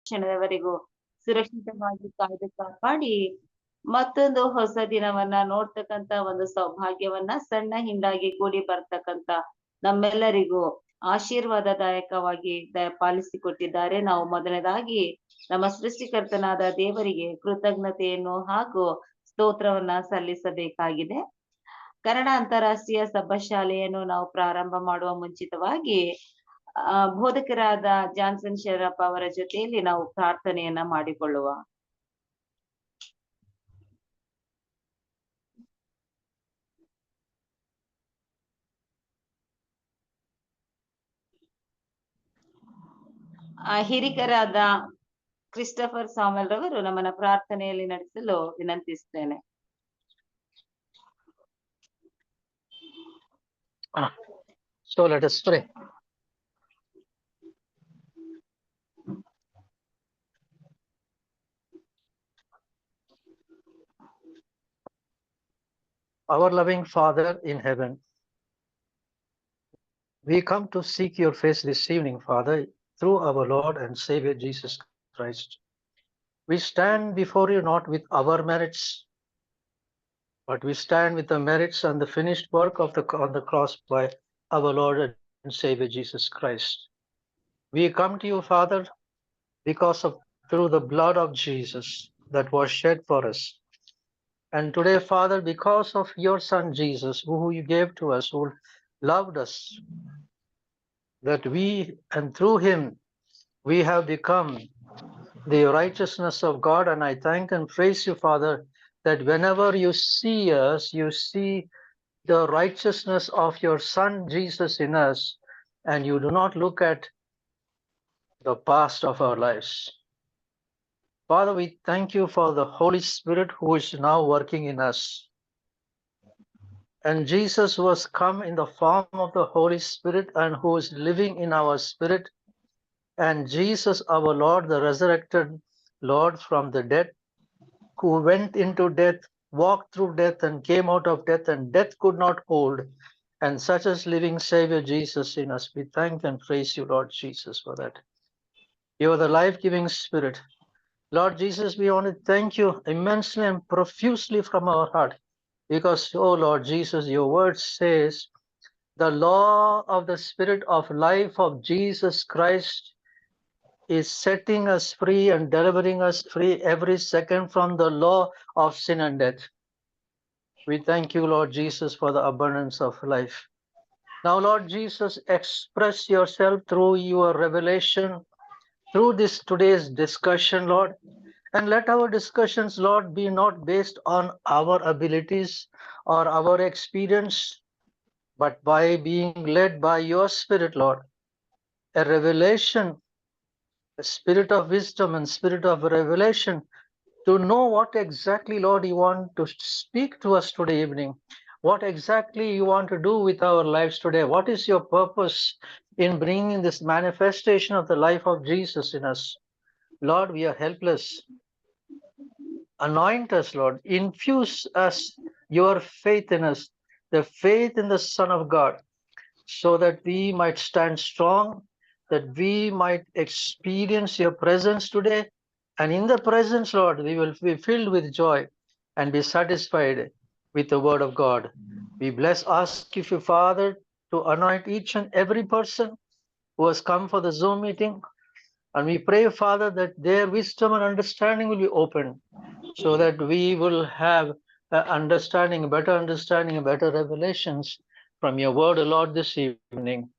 ಕ್ಷಣದವರೆಗೂ ಸುರಕ್ಷಿತವಾಗಿ ಕಾಯ್ದು ಕಾಪಾಡಿ ಮತ್ತೊಂದು ಹೊಸ ದಿನವನ್ನ ನೋಡ್ತಕ್ಕಂತ ಒಂದು ಸೌಭಾಗ್ಯವನ್ನ ಸಣ್ಣ ಹಿಂಡಾಗಿ ಕೂಡಿ ಬರ್ತಕ್ಕಂತ ನಮ್ಮೆಲ್ಲರಿಗೂ ಆಶೀರ್ವಾದದಾಯಕವಾಗಿ ಪಾಲಿಸಿಕೊಟ್ಟಿದ್ದಾರೆ. ನಾವು ಮೊದಲನೇದಾಗಿ ನಮ್ಮ ಸೃಷ್ಟಿಕರ್ತನಾದ ದೇವರಿಗೆ ಕೃತಜ್ಞತೆಯನ್ನು ಹಾಗೂ ಸ್ತೋತ್ರವನ್ನ ಸಲ್ಲಿಸಬೇಕಾಗಿದೆ. ಕನ್ನಡ ಅಂತಾರಾಷ್ಟ್ರೀಯ ಸಭಾಶಾಲೆಯನ್ನು ನಾವು ಪ್ರಾರಂಭ ಮಾಡುವ ಮುಂಚಿತವಾಗಿ ಬೋಧಕರಾದ ಜಾನ್ಸನ್ ಶರಪ್ಪ ಅವರ ಜೊತೆಯಲ್ಲಿ ನಾವು ಪ್ರಾರ್ಥನೆಯನ್ನ ಮಾಡಿಕೊಳ್ಳುವ. ಹಿರಿಕರಾದ ಕ್ರಿಸ್ಟೋಫರ್ ಸಾಮಲ್ ರವರು ನಮ್ಮನ್ನ ಪ್ರಾರ್ಥನೆಯಲ್ಲಿ ನಡೆಸಲು ವಿನಂತಿಸ್ತೇನೆ. So let us pray. Our loving Father in heaven, we come to seek your face this evening, Father, through our Lord and Savior Jesus Christ. We stand before you not with our merits, but we stand with the merits and the finished work on the cross by our Lord and Savior Jesus Christ. We come to you, Father, because of through the blood of Jesus that was shed for us. And today, Father, because of your Son Jesus, who you gave to us, who loved us, that we, and through him, we have become the righteousness of God. And I thank and praise you, Father, that whenever you see us, you see the righteousness of your Son Jesus in us, and you do not look at the past of our lives. Father, we thank you for the Holy Spirit who is now working in us. And Jesus was come in the form of the Holy Spirit and who is living in our spirit. And Jesus, our Lord, the resurrected Lord from the dead, who went into death, walked through death and came out of death, and death could not hold. And such as living Savior Jesus in us. We thank and praise you, Lord Jesus, for that. You are the life-giving Spirit. Lord Jesus, we want to thank you immensely and profusely from our heart. Because, oh Lord Jesus, your word says, the law of the Spirit of life of Jesus Christ is setting us free and delivering us free every second from the law of sin and death. We thank you, Lord Jesus, for the abundance of life. Now, Lord Jesus, express yourself through your revelation, through this today's discussion, Lord. And let our discussions, Lord, be not based on our abilities or our experience, but by being led by your Spirit, Lord. A revelation, a spirit of wisdom and spirit of revelation to know what exactly, Lord, you want to speak to us today evening. What exactly you want to do with our lives today. What is your purpose in bringing this manifestation of the life of Jesus in us? Lord, we are helpless. Anoint us, Lord. Infuse us your faith in us, the faith in the Son of God, so that we might stand strong, that we might experience your presence today. And in the presence, Lord, we will be filled with joy and be satisfied with the word of God. We ask you, Father, to anoint each and every person who has come for the Zoom meeting. And we pray, Father, that their wisdom and understanding will be opened, so that we will have understanding, better revelations from your word, Lord, this evening.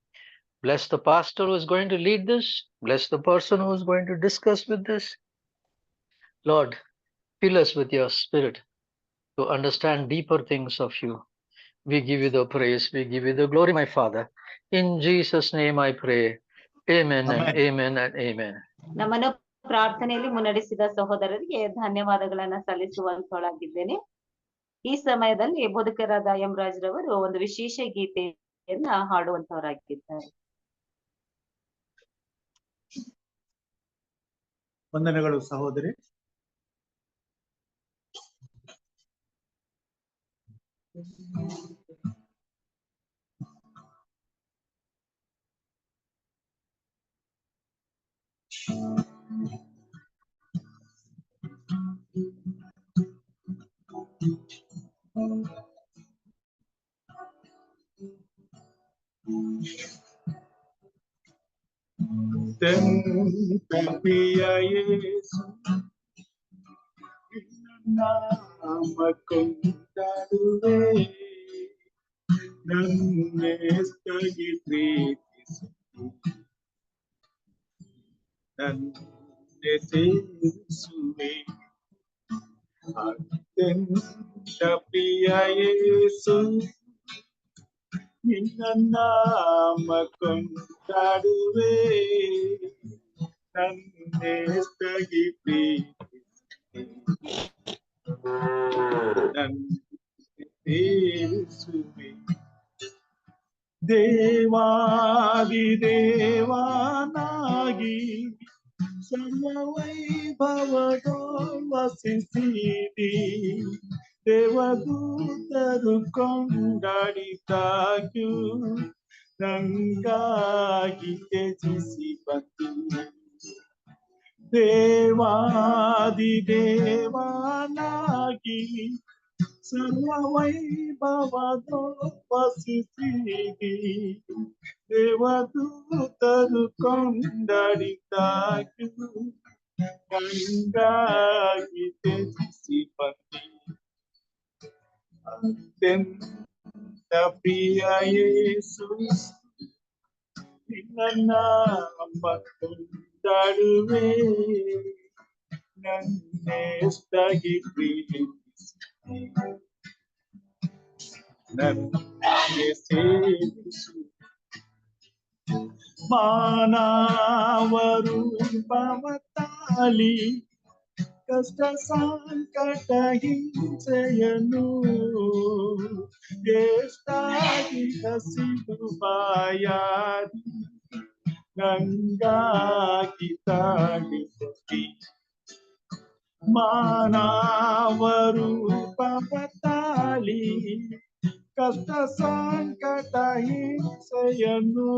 Bless the pastor who is going to lead this. Bless the person who is going to discuss with this. Lord, fill us with your spirit to understand deeper things of you. We give you the praise. We give you the glory, my Father. In Jesus' name I pray. Amen and amen and amen. ನಮ್ಮನ್ನು ಪ್ರಾರ್ಥನೆಯಲ್ಲಿ ಮುನ್ನಡೆಸಿದ ಸಹೋದರರಿಗೆ ಧನ್ಯವಾದಗಳನ್ನ ಸಲ್ಲಿಸುವಂತೊಳಗಿದ್ದೇನೆ. ಈ ಸಮಯದಲ್ಲಿ ಬೋಧಕರಾದ M ರಾಜ್ರವರು ಒಂದು ವಿಶೇಷ ಗೀತೆಯನ್ನ ಹಾಡುವಂತವರಾಗಿದ್ದಾರೆ. ವಂದನೆಗಳು ಸಹೋದರಿ. ಪ್ರಿಯ ಯೇಸು ನಾಮ ಕೊಂಡಾಡುವೆ ನನ್ನೆಷ್ಟಾಗಿ ಪ್ರೀತಿಸು ನನ್ನೆ ಸೇರಿಸುವೆ ಅತ್ಯಂತ ಪ್ರಿಯ ಯೇಸು ನಿನ್ನ ನಾಮ ಕೊಂಡಾಡುವೆ ನನ್ನೆಷ್ಟಾಗಿ ಪ್ರೀತಿಸುವೆ ನನ್ನೆ ಸೇರಿಸುವೆ ದೇವಾದಿ ದೇವನಾಗಿ ಸರ್ವವೈಭವದೊಳಸಿಸಿದಿ ದೇವದೂತರು ಕೊಂಡಾಡಿದಾಗ್ಯೂ ನಂಗಾಗಿ ತ್ಯಜಿಸಿ ಬಂದು ದೇವಾದಿ ದೇವನಾಗಿ ಸರ್ವವೈಭವದೊಳಸಿಸಿದಿ ದೇವದೂತರು ಕೊಂಡಾಡಿದಾಗ್ಯೂ ನಂಗಾಗಿ ತ್ಯಜಿಸಿ ಬಂದಿ ಅತ್ಯಂತ ಪ್ರಿಯ ಯೇಸು ನಿನ್ನ ನಾಮ ಕೊಂಡಾಡುವೆ ನನ್ನೆಷ್ಟಾಗಿ ಪ್ರೀತಿಸು ನನ್ನೆ ಸೇರಿಸು ಮಾನವರು ಮಮತಾಲಿ ಕಷ್ಟ ಸಂಕಟ ಹಿಂಸೆಯನ್ನು ಎಷ್ಟಾಗಿ ಹಸಿದು ಬಾಯಾದಿ ನಂಗಾಗಿ ತಾಳಿಕೊಟ್ಟಿ ಮಾನವರು ಮಮತಾಲಿ ಕಷ್ಟ ಸಂಕಟ ಹಿಂಸೆಯನ್ನು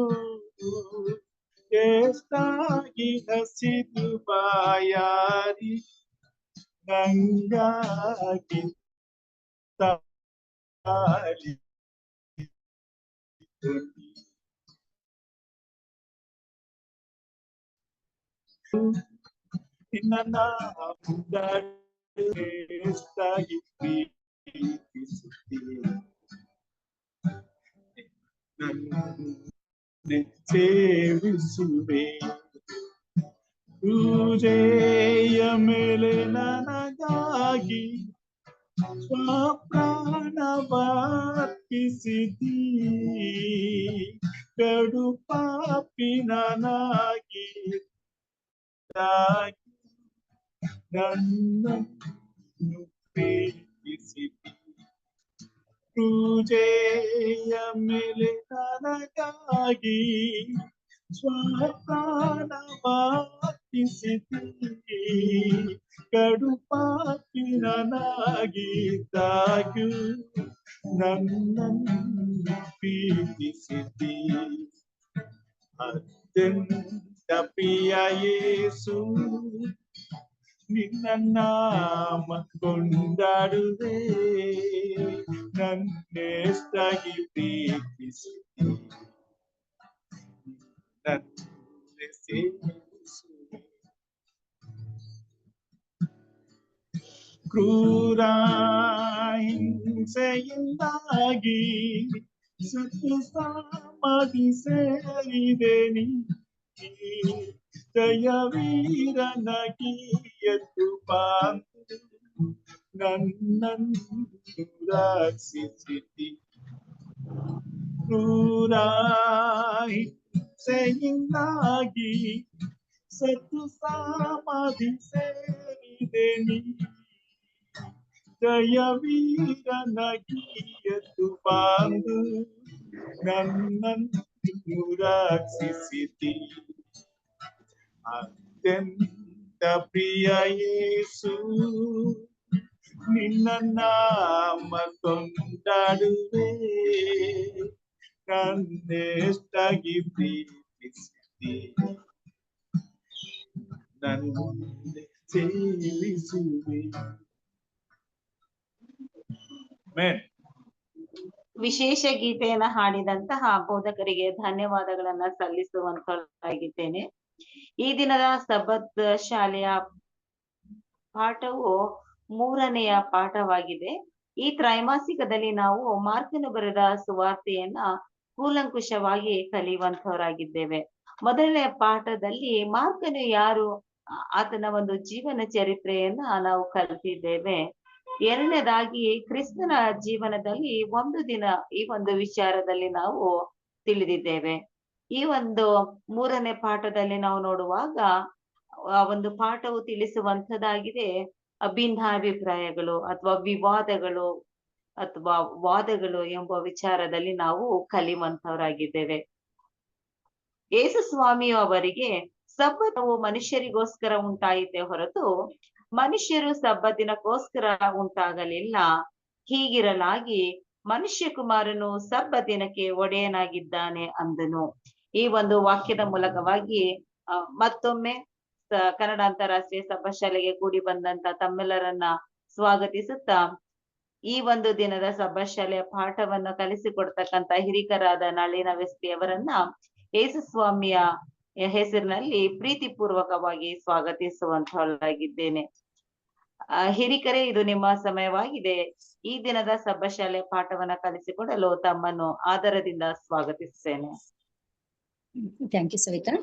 ಎಷ್ಟಾಗಿ ಹಸಿದು ಬಾಯಾರಿ ನಂಗಾಗಿ ತಾಳಿ ನಿನ್ನ ನಾಮ ಎಷ್ಟಾಗಿ ಪ್ರೀತಿಸುತ್ತೀನಿ ನನ್ನೆ ಸೇವಿಸುವೆ ಪೂಜೆಯ ಮೇಲೆ ನನಗಾಗಿ ಸ್ವಪ್ರಾಣವರ್ಪಿಸಿದಿ ಕಡು ಪಾಪಿ ನನಗಾಗಿ ನನ್ನನ್ನು ಪ್ರೀತಿಸಿದಿ ಪೂಜೆಯ ಮೇಲೆ ನನಗಾಗಿ ಸ್ವಪ್ರಾಣವರ್ಪಿಸಿದಿ ಕಡು ಪಾಪಿ ನನಗಿದ್ದಾಗ್ಯೂ ನನ್ನನ್ನು ಪ್ರೀತಿಸಿದಿ ಅತ್ಯಂತ ಪ್ರಿಯ ಯೇಸು ನಿನ್ನ ನಾಮ ಕೊಂಡಾಡುವೆ ನನ್ನೆಷ್ಟಾಗಿ ಪ್ರೀತಿಸಿದಿ ನನ್ನೆ ಸೇರಿಸುವೆ ಕ್ರೂರ ಹಿಂಸೆಯಿಂದಾಗಿ ಸತ್ತು ಸಮಾಧಿ ಸೇರಿದೆ ನೀ ಜಯವೀರನಾಗಿ ಎದ್ದು ಬಂದು ನನ್ನನ್ನು ರಕ್ಷಿಸಿದಿ ಕ್ರೂರ ಹಿಂಸೆಯಿಂದಾಗಿ ಸತ್ತು ಸಮಾಧಿ ಸೇರಿದೆ ನೀ ಜಯವೀರನಾಗಿ ಎದ್ದು ಬಂದು ನನ್ನನ್ನು ರಕ್ಷಿಸಿದಿ ಅತ್ಯಂತ ಪ್ರಿಯ ಯೇಸು ನಿನ್ನ ನಾಮ ಕೊಂಡಾಡುವೆ ನನ್ನೆಷ್ಟಾಗಿ ಪ್ರೀತಿಸಿದಿ ನನ್ನೆ ಸೇವಿಸುವೆ ವಿಶೇಷ ಗೀತೆಯನ್ನ ಹಾಡಿದಂತಹ ಬೋಧಕರಿಗೆ ಧನ್ಯವಾದಗಳನ್ನ ಸಲ್ಲಿಸುವಂತರಾಗಿದ್ದೇನೆ. ಈ ದಿನದ ಸಬ್ಬತ್ ಶಾಲೆಯ ಪಾಠವು 3ನೆಯ ಪಾಠವಾಗಿದೆ. ಈ ತ್ರೈಮಾಸಿಕದಲ್ಲಿ ನಾವು ಮಾರ್ಕನು ಬರೆದ ಸುವಾರ್ತೆಯನ್ನ ಕೂಲಂಕುಷವಾಗಿ ಕಲಿಯುವಂತವರಾಗಿದ್ದೇವೆ. ಮೊದಲನೇ ಪಾಠದಲ್ಲಿ ಮಾರ್ಕನು ಯಾರು, ಆತನ ಒಂದು ಜೀವನ ಚರಿತ್ರೆಯನ್ನ ನಾವು ಕಲಿತಿದ್ದೇವೆ. ಎರಡನೇದಾಗಿ ಕ್ರಿಸ್ತನ ಜೀವನದಲ್ಲಿ ಒಂದು ದಿನ ಈ ಒಂದು ವಿಚಾರದಲ್ಲಿ ನಾವು ತಿಳಿದಿದ್ದೇವೆ. ಈ ಒಂದು 3ನೇ ಪಾಠದಲ್ಲಿ ನಾವು ನೋಡುವಾಗ ಆ ಒಂದು ಪಾಠವು ತಿಳಿಸುವಂತದ್ದಾಗಿದೆ ಭಿನ್ನಾಭಿಪ್ರಾಯಗಳು ಅಥವಾ ವಿವಾದಗಳು ಅಥವಾ ವಾದಗಳು ಎಂಬ ವಿಚಾರದಲ್ಲಿ ನಾವು ಕಲಿಯುವಂತವರಾಗಿದ್ದೇವೆ. ಯೇಸು ಸ್ವಾಮಿಯು ಅವರಿಗೆ ಸಬ್ಬತವು ಮನುಷ್ಯರಿಗೋಸ್ಕರ ಉಂಟಾಯಿತೆ ಹೊರತು ಮನುಷ್ಯರು ಸಬ್ಬತ್ತಿನಕ್ಕೋಸ್ಕರ ಉಂಟಾಗಲಿಲ್ಲ. ಹೀಗಿರಲಾಗಿ ಮನುಷ್ಯ ಕುಮಾರನು ಸಬ್ಬತ್ತಿನಕ್ಕೆ ಒಡೆಯನಾಗಿದ್ದಾನೆ ಅಂದನು. ಈ ಒಂದು ವಾಕ್ಯದ ಮೂಲಕವಾಗಿ ಮತ್ತೊಮ್ಮೆ ಕನ್ನಡ ಅಂತಾರಾಷ್ಟ್ರೀಯ ಸಬ್ಬತ್ ಕೂಡಿ ಬಂದಂತ ತಮ್ಮೆಲ್ಲರನ್ನ ಸ್ವಾಗತಿಸುತ್ತಾ ಈ ಒಂದು ದಿನದ ಸಬ್ಬತ್ ಶಾಲೆಯ ಪಾಠವನ್ನ ಕಲಿಸಿಕೊಡ್ತಕ್ಕಂತ ಹಿರಿಕರಾದ ನಳಿನ ವೆಸ್ಟಿಯವರನ್ನ ಯೇಸು ಸ್ವಾಮಿಯ ಹೆಸರಿನಲ್ಲಿ ಪ್ರೀತಿ ಪೂರ್ವಕವಾಗಿ ಸ್ವಾಗತಿಸುವಂತವಳಾಗಿದ್ದೇನೆ. ಹಿರಿಕರೇ, ಇದು ನಿಮ್ಮ ಸಮಯವಾಗಿದೆ. ಈ ದಿನದ ಸಬ್ಬತ್ ಶಾಲೆಯ ಪಾಠವನ್ನ ಕಲಿಸಿಕೊಡಲು ತಮ್ಮನ್ನು ಆದರದಿಂದ ಸ್ವಾಗತಿಸುತ್ತೇನೆ. Thank you Savita.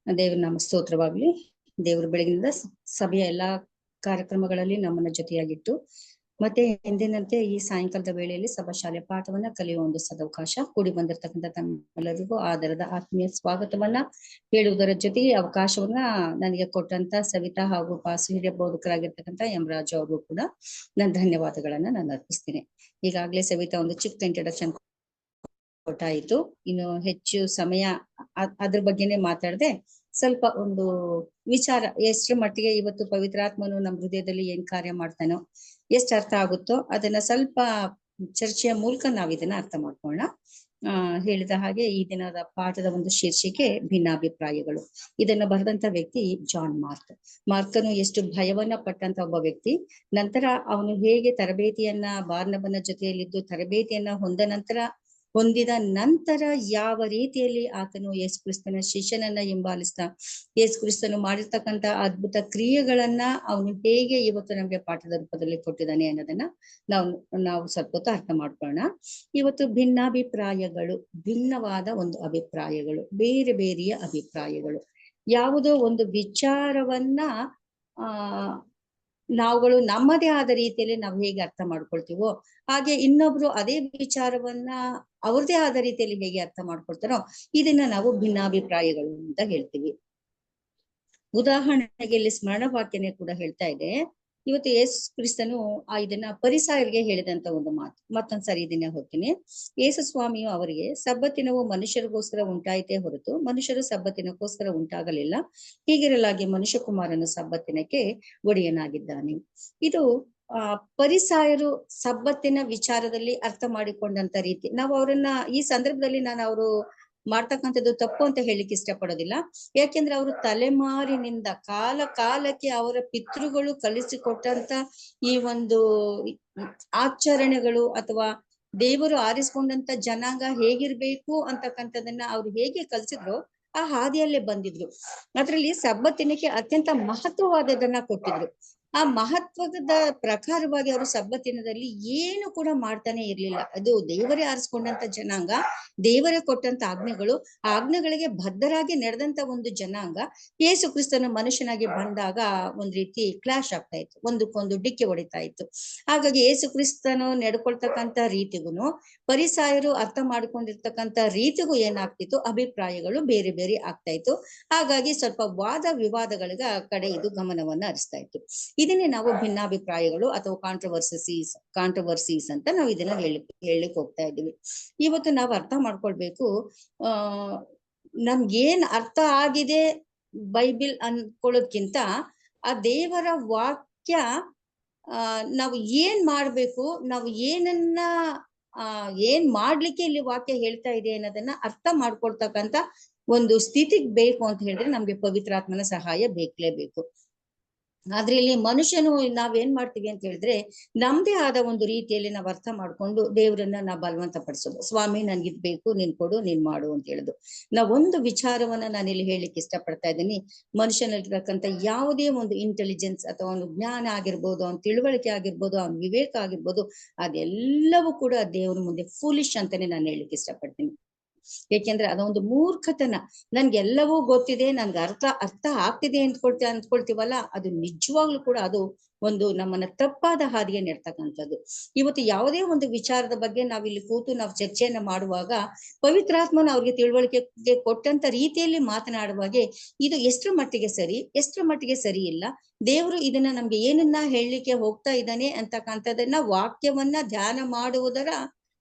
ದೇವರ ನಾಮ ಸ್ತೋತ್ರವಾಗ್ಲಿ. ದೇವರು ಬೆಳಗಿನಿಂದ ಸಭೆಯ ಎಲ್ಲಾ ಕಾರ್ಯಕ್ರಮಗಳಲ್ಲಿ ನಮ್ಮನ್ನ ಜೊತೆಯಾಗಿಟ್ಟು ಮತ್ತೆ ಎಂದಿನಂತೆ ಈ ಸಾಯಂಕಾಲದ ವೇಳೆಯಲ್ಲಿ ಸಭಾ ಶಾಲೆಯ ಪಾಠವನ್ನ ಕಲಿಯುವ ಒಂದು ಸದವಕಾಶ ಕೂಡಿ ಬಂದಿರತಕ್ಕಂಥ ತಮ್ಮೆಲ್ಲರಿಗೂ ಆದರದ ಆತ್ಮೀಯ ಸ್ವಾಗತವನ್ನ ಹೇಳುವುದರ ಜೊತೆಗೆ ಅವಕಾಶವನ್ನ ನನಗೆ ಕೊಟ್ಟಂತ ಸವಿತಾ ಹಾಗೂ ಪಾಸು ಹಿರಿಯ ಬೋಧಕರಾಗಿರ್ತಕ್ಕಂಥ ಎಂ ರಾಜು ಅವ್ರಿಗೂ ಕೂಡ ನನ್ನ ಧನ್ಯವಾದಗಳನ್ನ ನಾನು ಅರ್ಪಿಸ್ತೇನೆ. ಈಗಾಗಲೇ ಸವಿತಾ ಒಂದು ಚಿಕ್ಕ ಇಂಟ್ರಡಕ್ಷನ್ ಕೊಟ್ಟಾಯಿತು. ಇನ್ನು ಹೆಚ್ಚು ಸಮಯ ಅದ್ರ ಬಗ್ಗೆನೆ ಮಾತಾಡದೆ ಸ್ವಲ್ಪ ಒಂದು ವಿಚಾರ ಎಷ್ಟರ ಮಟ್ಟಿಗೆ ಇವತ್ತು ಪವಿತ್ರಾತ್ಮನು ನಮ್ಮ ಹೃದಯದಲ್ಲಿ ಏನ್ ಕಾರ್ಯ ಮಾಡ್ತಾನೋ, ಎಷ್ಟು ಅರ್ಥ ಆಗುತ್ತೋ ಅದನ್ನ ಸ್ವಲ್ಪ ಚರ್ಚೆಯ ಮೂಲಕ ನಾವ್ ಇದನ್ನ ಅರ್ಥ ಮಾಡ್ಕೊಳ್ಳೋಣ. ಹೇಳಿದ ಹಾಗೆ ಈ ದಿನದ ಪಾಠದ ಒಂದು ಶೀರ್ಷಿಕೆ ಭಿನ್ನಾಭಿಪ್ರಾಯಗಳು. ಇದನ್ನ ಬರೆದಂತ ವ್ಯಕ್ತಿ ಜಾನ್ ಮಾರ್ಕನು ಎಷ್ಟು ಭಯವನ್ನ ಪಟ್ಟಂತ ಒಬ್ಬ ವ್ಯಕ್ತಿ. ನಂತರ ಅವನು ಹೇಗೆ ತರಬೇತಿಯನ್ನ ಬಾರ್ನಬನ ಜೊತೆಯಲ್ಲಿದ್ದು ತರಬೇತಿಯನ್ನ ಹೊಂದಿದ ನಂತರ ಯಾವ ರೀತಿಯಲ್ಲಿ ಆತನು ಯೇಸು ಕ್ರಿಸ್ತನ ಶಿಷ್ಯನನ್ನ ಹಿಂಬಾಲಿಸ್ತಾ ಯೇಸು ಕ್ರಿಸ್ತನು ಮಾಡಿರ್ತಕ್ಕಂಥ ಅದ್ಭುತ ಕ್ರಿಯೆಗಳನ್ನ ಅವನು ಹೇಗೆ ಇವತ್ತು ನಮ್ಗೆ ಪಾಠದ ರೂಪದಲ್ಲಿ ಕೊಟ್ಟಿದ್ದಾನೆ ಅನ್ನೋದನ್ನ ನಾವು ಸ್ವಲ್ಪ ಹೊತ್ತು ಅರ್ಥ ಮಾಡ್ಕೊಳ್ಳೋಣ. ಇವತ್ತು ಭಿನ್ನಾಭಿಪ್ರಾಯಗಳು, ಭಿನ್ನವಾದ ಒಂದು ಅಭಿಪ್ರಾಯಗಳು, ಬೇರೆ ಬೇರೆಯ ಅಭಿಪ್ರಾಯಗಳು. ಯಾವುದೋ ಒಂದು ವಿಚಾರವನ್ನ ನಾವುಗಳು ನಮ್ಮದೇ ಆದ ರೀತಿಯಲ್ಲಿ ನಾವು ಹೇಗೆ ಅರ್ಥ ಮಾಡ್ಕೊಳ್ತೀವೋ ಹಾಗೆ ಇನ್ನೊಬ್ರು ಅದೇ ವಿಚಾರವನ್ನ ಅವ್ರದೇ ಆದ ರೀತಿಯಲ್ಲಿ ಹೇಗೆ ಅರ್ಥ ಮಾಡ್ಕೊಳ್ತಾರೋ ಇದನ್ನ ನಾವು ಭಿನ್ನಾಭಿಪ್ರಾಯಗಳು ಅಂತ ಹೇಳ್ತೀವಿ. ಉದಾಹರಣೆಗೆ ಇಲ್ಲಿ ಸ್ಮರಣ ವಾಕ್ಯನೇ ಕೂಡ ಹೇಳ್ತಾ ಇದೆ. ಇವತ್ತು ಯೇಸು ಕ್ರಿಸ್ತನು ಇದನ್ನ ಪರಿಸಾಯರಿಗೆ ಹೇಳಿದಂತ ಒಂದು ಮಾತು. ಮತ್ತೊಂದ್ಸರಿ ಇದನ್ನ ಹೋಗ್ತೀನಿ. ಯೇಸು ಸ್ವಾಮಿಯು ಅವರಿಗೆ ಸಬ್ಬತ್ತಿನವು ಮನುಷ್ಯರಿಗೋಸ್ಕರ ಉಂಟಾಯಿತೇ ಹೊರತು ಮನುಷ್ಯರು ಸಬ್ಬತ್ತಿನಕ್ಕೋಸ್ಕರ ಉಂಟಾಗಲಿಲ್ಲ. ಹೀಗಿರಲಾಗಿ ಮನುಷ್ಯ ಕುಮಾರನು ಸಬ್ಬತ್ತಿನಕ್ಕೆ ಒಡೆಯನಾಗಿದ್ದಾನೆ. ಇದು ಪರಿಸಾಯರು ಸಬ್ಬತ್ತಿನ ವಿಚಾರದಲ್ಲಿ ಅರ್ಥ ಮಾಡಿಕೊಂಡಂತ ರೀತಿ. ನಾವು ಅವರನ್ನ ಈ ಸಂದರ್ಭದಲ್ಲಿ ನಾನು ಅವರು ಮಾಡ್ತಕ್ಕಂಥದ್ದು ತಪ್ಪು ಅಂತ ಹೇಳಿಕ್ಕೆ ಇಷ್ಟಪಡೋದಿಲ್ಲ. ಯಾಕೆಂದ್ರೆ ಅವರು ತಲೆಮಾರಿನಿಂದ ಕಾಲಕ್ಕೆ ಅವರ ಪಿತೃಗಳು ಕಲಿಸಿಕೊಟ್ಟಂತ ಈ ಒಂದು ಆಚರಣೆಗಳು ಅಥವಾ ದೇವರು ಆರಿಸ್ಕೊಂಡಂತ ಜನಾಂಗ ಹೇಗಿರ್ಬೇಕು ಅಂತಕ್ಕಂಥದನ್ನ ಅವ್ರು ಹೇಗೆ ಕಲಿಸಿದ್ರು ಆ ಹಾದಿಯಲ್ಲೇ ಬಂದಿದ್ರು. ಅದ್ರಲ್ಲಿ ಸಬ್ಬತ್ತಿನಕ್ಕೆ ಅತ್ಯಂತ ಮಹತ್ವವಾದದನ್ನ ಕೊಟ್ಟಿದ್ರು. ಆ ಮಹತ್ವದ ಪ್ರಕಾರವಾಗಿ ಅವರು ಸಬ್ಬತ್ತಿನದಲ್ಲಿ ಏನು ಕೂಡ ಮಾಡ್ತಾನೆ ಇರ್ಲಿಲ್ಲ. ಅದು ದೇವರೇ ಆರಿಸ್ಕೊಂಡಂತ ಜನಾಂಗ, ದೇವರೇ ಕೊಟ್ಟಂತ ಆಜ್ಞೆಗಳಿಗೆ ಬದ್ಧರಾಗಿ ನಡೆದಂತ ಒಂದು ಜನಾಂಗ ಯೇಸು ಕ್ರಿಸ್ತನ ಮನುಷ್ಯನಾಗಿ ಬಂದಾಗ ಒಂದ್ ರೀತಿ ಕ್ಲಾಶ್ ಆಗ್ತಾ ಇತ್ತು, ಒಂದಕ್ಕೊಂದು ಡಿಕ್ಕಿ ಹೊಡಿತಾ ಇತ್ತು. ಹಾಗಾಗಿ ಯೇಸು ಕ್ರಿಸ್ತನು ನಡ್ಕೊಳ್ತಕ್ಕಂತ ರೀತಿಗೂ ಪರಿಸಾಯರು ಅರ್ಥ ಮಾಡ್ಕೊಂಡಿರ್ತಕ್ಕಂಥ ರೀತಿಗೂ ಏನಾಗ್ತಿತ್ತು, ಅಭಿಪ್ರಾಯಗಳು ಬೇರೆ ಬೇರೆ ಆಗ್ತಾ ಇತ್ತು. ಹಾಗಾಗಿ ಸ್ವಲ್ಪ ವಾದ ವಿವಾದಗಳ ಕಡೆ ಇದು ಗಮನವನ್ನ ಹರಿಸ್ತಾ ಇತ್ತು. ಇದನ್ನೇ ನಾವು ಭಿನ್ನಾಭಿಪ್ರಾಯಗಳು ಅಥವಾ ಕಾಂಟ್ರವರ್ಸೀಸ್ ಅಂತ ನಾವು ಇದನ್ನ ಹೇಳಿಕ್ ಹೋಗ್ತಾ ಇದ್ದೀವಿ. ಇವತ್ತು ನಾವು ಅರ್ಥ ಮಾಡ್ಕೊಳ್ಬೇಕು, ನಮ್ಗೇನ್ ಅರ್ಥ ಆಗಿದೆ ಬೈಬಿಲ್ ಅನ್ಕೊಳ್ಳೋದ್ಕಿಂತ ಆ ದೇವರ ವಾಕ್ಯ ನಾವು ಏನ್ ಮಾಡ್ಬೇಕು, ನಾವು ಏನ್ ಮಾಡ್ಲಿಕ್ಕೆ ಇಲ್ಲಿ ವಾಕ್ಯ ಹೇಳ್ತಾ ಇದೆ ಅನ್ನೋದನ್ನ ಅರ್ಥ ಮಾಡ್ಕೊಳ್ತಕ್ಕಂತ ಒಂದು ಸ್ಥಿತಿಗೆ ಬೇಕು ಅಂತ ಹೇಳಿದ್ರೆ ನಮ್ಗೆ ಪವಿತ್ರಾತ್ಮನ ಸಹಾಯ ಬೇಕಲೇಬೇಕು. ಆದ್ರೆ ಇಲ್ಲಿ ಮನುಷ್ಯನು ನಾವೇನ್ ಮಾಡ್ತೀವಿ ಅಂತ ಹೇಳಿದ್ರೆ ನಮ್ದೇ ಆದ ಒಂದು ರೀತಿಯಲ್ಲಿ ನಾವು ಅರ್ಥ ಮಾಡ್ಕೊಂಡು ದೇವರನ್ನ ನಾವು ಬಲವಂತ ಪಡಿಸೋದು. ಸ್ವಾಮಿ ನನ್ಗಿದ್ ಬೇಕು, ನೀನ್ ಕೊಡು, ನೀನ್ ಮಾಡು ಅಂತ ಹೇಳುದು. ಒಂದು ವಿಚಾರವನ್ನ ನಾನು ಇಲ್ಲಿ ಹೇಳಲಿಕ್ಕೆ ಇಷ್ಟಪಡ್ತಾ ಇದ್ದೀನಿ. ಮನುಷ್ಯನಲ್ಲಿರ್ತಕ್ಕಂಥ ಯಾವುದೇ ಒಂದು ಇಂಟೆಲಿಜೆನ್ಸ್ ಅಥವಾ ಒಂದು ಜ್ಞಾನ ಆಗಿರ್ಬೋದು, ಅವನ ತಿಳುವಳಿಕೆ ಆಗಿರ್ಬೋದು, ಅವನ ವಿವೇಕ ಆಗಿರ್ಬೋದು, ಅದೆಲ್ಲವೂ ಕೂಡ ದೇವರ ಮುಂದೆ ಫೂಲಿಶ್ ಅಂತಾನೆ ನಾನು ಹೇಳಲಿಕ್ಕೆ ಇಷ್ಟಪಡ್ತೀನಿ. ಏಕೆಂದ್ರೆ ಅದೊಂದು ಮೂರ್ಖತನ. ನನ್ಗೆಲ್ಲವೂ ಗೊತ್ತಿದೆ, ನನ್ಗೆ ಅರ್ಥ ಆಗ್ತಿದೆ ಅಂದ್ಕೊಳ್ತೀವಲ್ಲ, ಅದು ನಿಜವಾಗ್ಲೂ ಕೂಡ ಅದು ಒಂದು ನಮ್ಮನ್ನ ತಪ್ಪಾದ ಹಾದಿಗೆ ನೆಡ್ತಕ್ಕಂಥದ್ದು. ಇವತ್ತು ಯಾವುದೇ ಒಂದು ವಿಚಾರದ ಬಗ್ಗೆ ನಾವಿಲ್ಲಿ ಕೂತು ನಾವು ಚರ್ಚೆಯನ್ನ ಮಾಡುವಾಗ ಪವಿತ್ರಾತ್ಮನ ಅವ್ರಿಗೆ ತಿಳುವಳಿಕೆ ಕೊಟ್ಟಂತ ರೀತಿಯಲ್ಲಿ ಮಾತನಾಡುವಾಗೆ ಇದು ಎಷ್ಟರ ಮಟ್ಟಿಗೆ ಸರಿ, ಎಷ್ಟರ ಮಟ್ಟಿಗೆ ಸರಿ ಇಲ್ಲ, ದೇವರು ಇದನ್ನ ನಮ್ಗೆ ಏನನ್ನ ಹೇಳಲಿಕ್ಕೆ ಹೋಗ್ತಾ ಇದ್ದಾನೆ ಅಂತಕ್ಕಂಥದನ್ನ ವಾಕ್ಯವನ್ನ ಧ್ಯಾನ ಮಾಡುವುದರ